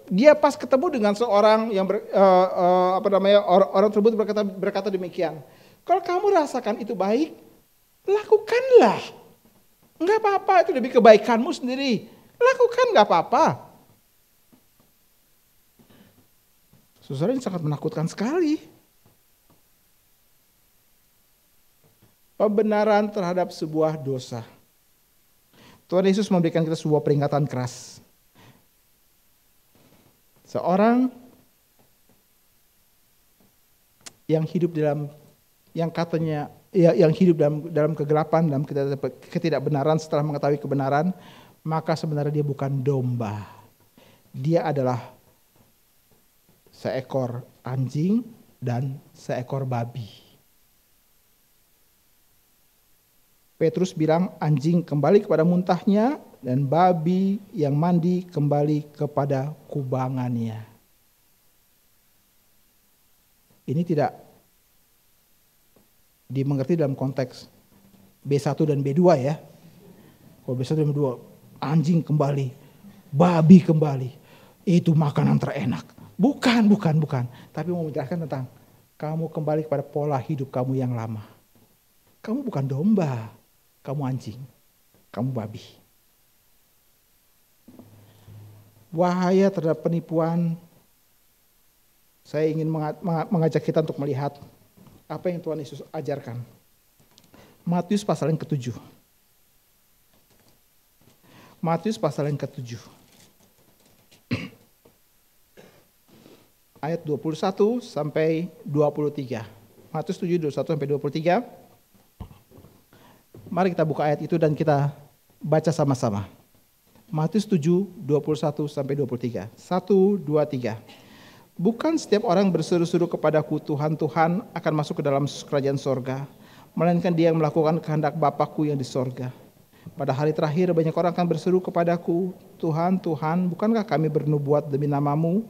dia pas ketemu dengan seorang yang orang tersebut berkata demikian. Kalau kamu rasakan itu baik, lakukanlah. Enggak apa-apa, itu demi kebaikanmu sendiri. Lakukan, enggak apa-apa. Saudara, ini sangat menakutkan sekali. Pembenaran terhadap sebuah dosa. Tuhan Yesus memberikan kita sebuah peringatan keras. Seorang yang hidup dalam kegelapan, dalam ketidakbenaran setelah mengetahui kebenaran, maka sebenarnya dia bukan domba. Dia adalah seekor anjing dan seekor babi. Petrus bilang anjing kembali kepada muntahnya dan babi yang mandi kembali kepada kubangannya. Ini tidak dimengerti dalam konteks B1 dan B2 ya. Kalau B1 dan B2, anjing kembali, babi kembali. Itu makanan terenak. Bukan. Tapi mau menjelaskan tentang kamu kembali kepada pola hidup kamu yang lama. Kamu bukan domba, kamu anjing, kamu babi. Bahaya terhadap penipuan. Saya ingin mengajak kita untuk melihat apa yang Tuhan Yesus ajarkan. Matius pasal yang ke-7. Matius pasal yang ke-7. Ayat 21 sampai 23. Matius 7, 21 sampai 23. Mari kita buka ayat itu dan kita baca sama-sama. Matius 7, 21 sampai 23. 1, 2, 3. Bukan setiap orang berseru-seru kepadaku, Tuhan, Tuhan, akan masuk ke dalam kerajaan sorga, melainkan dia yang melakukan kehendak Bapakku yang di sorga. Pada hari terakhir banyak orang akan berseru kepadaku, Tuhan, Tuhan, bukankah kami bernubuat demi namamu,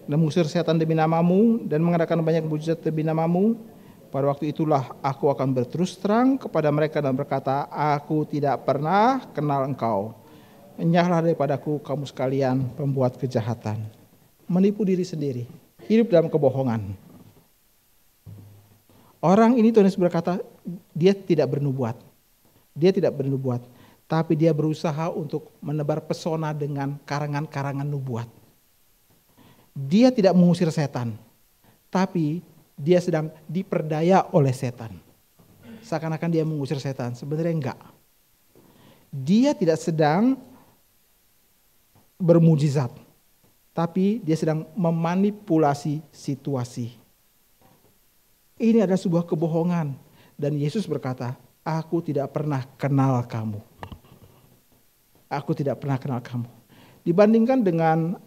dan mengusir setan demi namamu, dan mengadakan banyak mujizat demi namamu? Pada waktu itulah aku akan berterus terang kepada mereka dan berkata, aku tidak pernah kenal engkau. Enyahlah daripadaku kamu sekalian pembuat kejahatan. Menipu diri sendiri, hidup dalam kebohongan. Orang ini Tuhan Yesus berkata, dia tidak bernubuat. Tapi dia berusaha untuk menebar pesona dengan karangan-karangan nubuat. Dia tidak mengusir setan, tapi dia sedang diperdaya oleh setan. Seakan-akan dia mengusir setan, sebenarnya enggak. Dia tidak sedang bermujizat, tapi dia sedang memanipulasi situasi. Ini adalah sebuah kebohongan. Dan Yesus berkata, aku tidak pernah kenal kamu. Aku tidak pernah kenal kamu. Dibandingkan dengan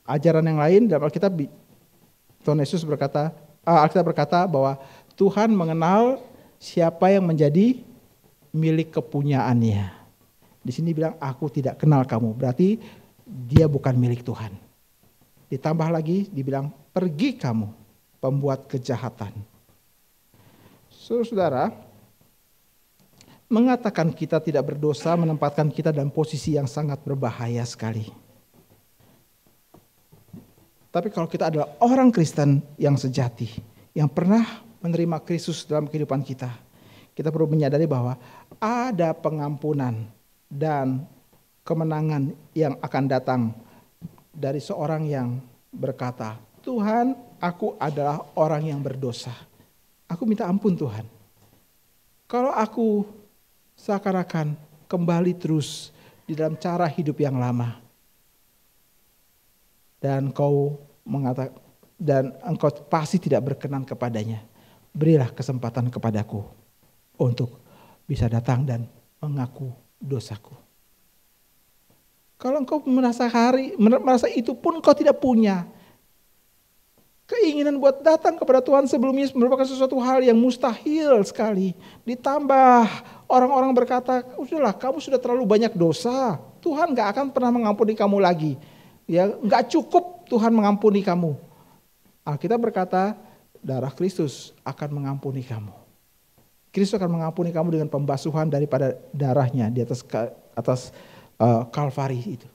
ajaran yang lain, dalam Alkitab, Tuhan Yesus berkata, Alkitab berkata bahwa Tuhan mengenal siapa yang menjadi milik kepunyaannya. Di sini bilang aku tidak kenal kamu. Berarti dia bukan milik Tuhan. Ditambah lagi dibilang pergi kamu pembuat kejahatan. Saudara, mengatakan kita tidak berdosa menempatkan kita dalam posisi yang sangat berbahaya sekali. Tapi kalau kita adalah orang Kristen yang sejati, yang pernah menerima Kristus dalam kehidupan kita, kita perlu menyadari bahwa ada pengampunan dan kemenangan yang akan datang dari seorang yang berkata, Tuhan, aku adalah orang yang berdosa. Aku minta ampun Tuhan. Kalau aku seakan-akan kembali terus di dalam cara hidup yang lama, dan engkau pasti tidak berkenan kepadanya, berilah kesempatan kepadaku untuk bisa datang dan mengaku dosaku. Kalau engkau merasa itu pun engkau tidak punya keinginan buat datang kepada Tuhan sebelumnya merupakan sesuatu hal yang mustahil sekali. Ditambah orang-orang berkata, udahlah kamu sudah terlalu banyak dosa, Tuhan gak akan pernah mengampuni kamu lagi. Ya, gak cukup Tuhan mengampuni kamu. Alkitab berkata, darah Kristus akan mengampuni kamu. Kristus akan mengampuni kamu dengan pembasuhan daripada darahnya di atas Kalvari itu.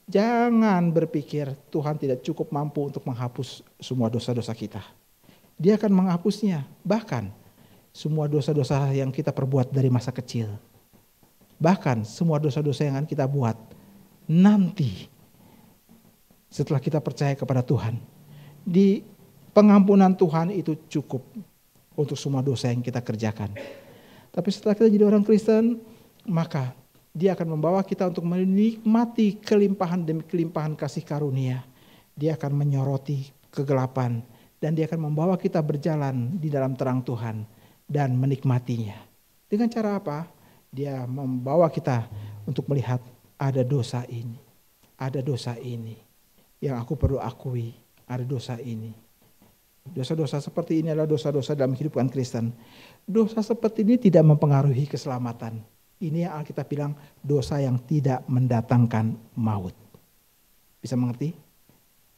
Jangan berpikir Tuhan tidak cukup mampu untuk menghapus semua dosa-dosa kita. Dia akan menghapusnya. Bahkan semua dosa-dosa yang kita perbuat dari masa kecil. Bahkan semua dosa-dosa yang akan kita buat nanti setelah kita percaya kepada Tuhan. Di pengampunan Tuhan itu cukup untuk semua dosa yang kita kerjakan. Tapi setelah kita jadi orang Kristen, maka Dia akan membawa kita untuk menikmati kelimpahan demi kelimpahan kasih karunia. Dia akan menyoroti kegelapan dan Dia akan membawa kita berjalan di dalam terang Tuhan dan menikmatinya. Dengan cara apa? Dia membawa kita untuk melihat ada dosa ini. Ada dosa ini yang aku perlu akui. Ada dosa ini. Dosa-dosa seperti ini adalah dosa-dosa dalam kehidupan Kristen. Dosa seperti ini tidak mempengaruhi keselamatan. Ini yang Alkitab bilang dosa yang tidak mendatangkan maut. Bisa mengerti?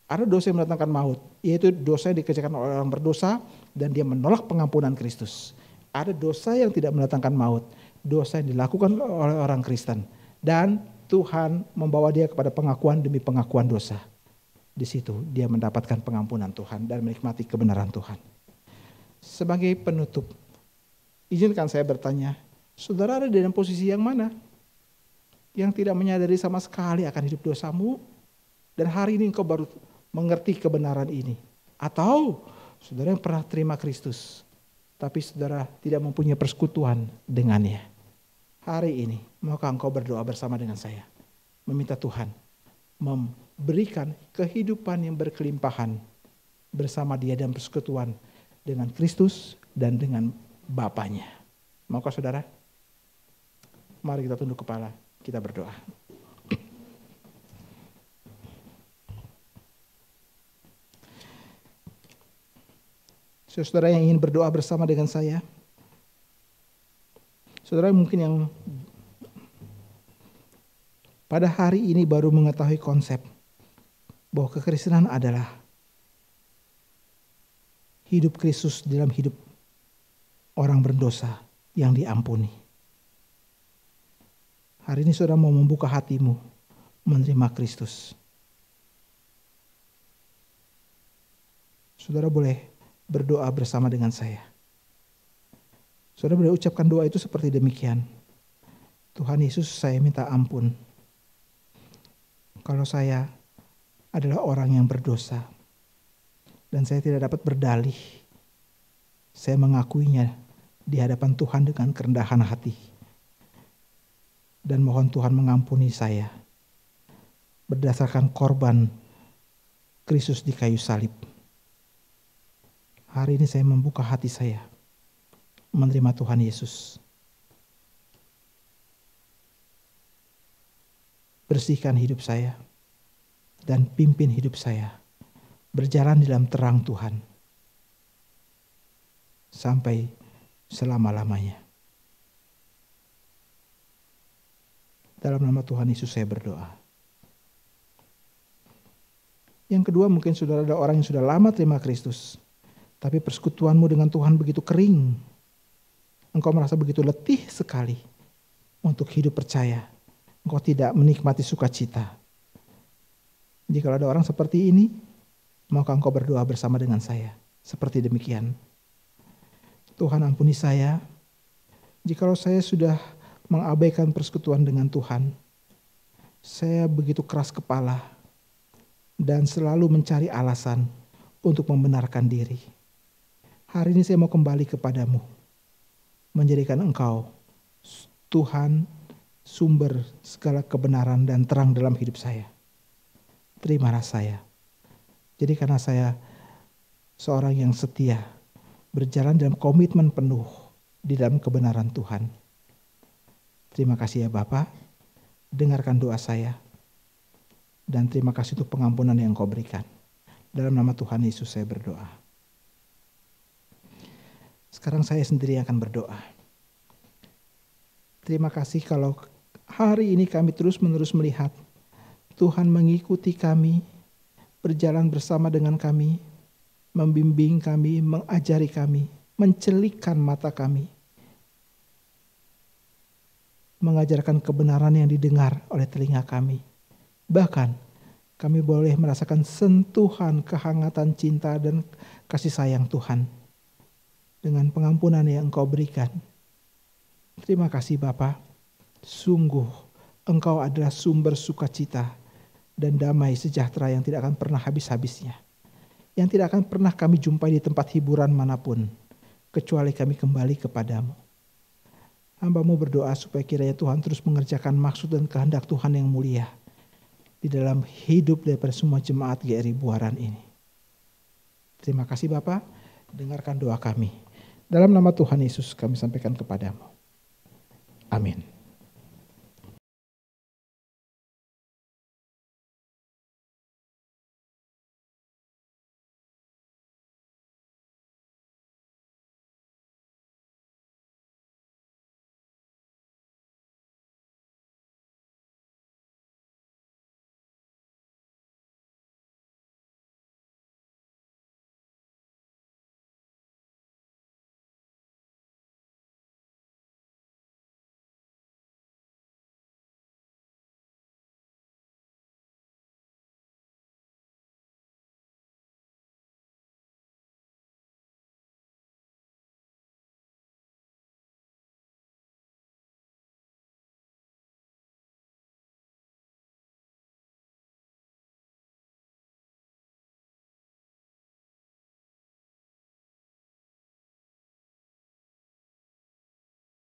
Ada dosa yang mendatangkan maut, yaitu dosa yang dikerjakan oleh orang berdosa dan dia menolak pengampunan Kristus. Ada dosa yang tidak mendatangkan maut, dosa yang dilakukan oleh orang Kristen dan Tuhan membawa dia kepada pengakuan demi pengakuan dosa. Di situ dia mendapatkan pengampunan Tuhan dan menikmati kebenaran Tuhan. Sebagai penutup, izinkan saya bertanya, saudara ada dalam posisi yang mana? Yang tidak menyadari sama sekali akan hidup dosamu dan hari ini engkau baru mengerti kebenaran ini. Atau saudara yang pernah terima Kristus tapi saudara tidak mempunyai persekutuan dengannya. Hari ini maukah engkau berdoa bersama dengan saya? Meminta Tuhan memberikan kehidupan yang berkelimpahan bersama Dia dan persekutuan dengan Kristus dan dengan Bapanya. Maukah saudara? Mari kita tunduk kepala, kita berdoa. Saudara yang ingin berdoa bersama dengan saya, saudara mungkin yang pada hari ini baru mengetahui konsep bahwa kekristenan adalah hidup Kristus dalam hidup orang berdosa yang diampuni. Hari ini saudara mau membuka hatimu menerima Kristus. Saudara boleh berdoa bersama dengan saya. Saudara boleh ucapkan doa itu seperti demikian. Tuhan Yesus, saya minta ampun. Kalau saya adalah orang yang berdosa dan saya tidak dapat berdalih, saya mengakuinya di hadapan Tuhan dengan kerendahan hati. Dan mohon Tuhan mengampuni saya berdasarkan korban Kristus di kayu salib. Hari ini saya membuka hati saya menerima Tuhan Yesus. Bersihkan hidup saya dan pimpin hidup saya berjalan di dalam terang Tuhan sampai selama-lamanya. Dalam nama Tuhan Yesus saya berdoa. Yang kedua, mungkin saudara ada orang yang sudah lama terima Kristus, tapi persekutuanmu dengan Tuhan begitu kering. Engkau merasa begitu letih sekali untuk hidup percaya. Engkau tidak menikmati sukacita. Jika ada orang seperti ini, maukah engkau berdoa bersama dengan saya? Seperti demikian. Tuhan ampuni saya, jikalau saya sudah mengabaikan persekutuan dengan Tuhan. Saya begitu keras kepala dan selalu mencari alasan untuk membenarkan diri. Hari ini saya mau kembali kepadamu, menjadikan Engkau Tuhan, sumber segala kebenaran dan terang dalam hidup saya. Terimalah saya. Jadi karena saya seorang yang setia, berjalan dalam komitmen penuh di dalam kebenaran Tuhan. Terima kasih ya Bapa, dengarkan doa saya. Dan terima kasih untuk pengampunan yang Kau berikan. Dalam nama Tuhan Yesus saya berdoa. Sekarang saya sendiri akan berdoa. Terima kasih kalau hari ini kami terus-menerus melihat Tuhan mengikuti kami, berjalan bersama dengan kami, membimbing kami, mengajari kami, mencelikkan mata kami, mengajarkan kebenaran yang didengar oleh telinga kami. Bahkan kami boleh merasakan sentuhan kehangatan cinta dan kasih sayang Tuhan dengan pengampunan yang Engkau berikan. Terima kasih Bapa. Sungguh Engkau adalah sumber sukacita dan damai sejahtera yang tidak akan pernah habis-habisnya. Yang tidak akan pernah kami jumpai di tempat hiburan manapun, kecuali kami kembali kepadamu. Hamba-Mu berdoa supaya kiranya Tuhan terus mengerjakan maksud dan kehendak Tuhan yang mulia di dalam hidup daripada semua jemaat GRI Buaran ini. Terima kasih Bapa, dengarkan doa kami. Dalam nama Tuhan Yesus kami sampaikan kepadamu. Amin.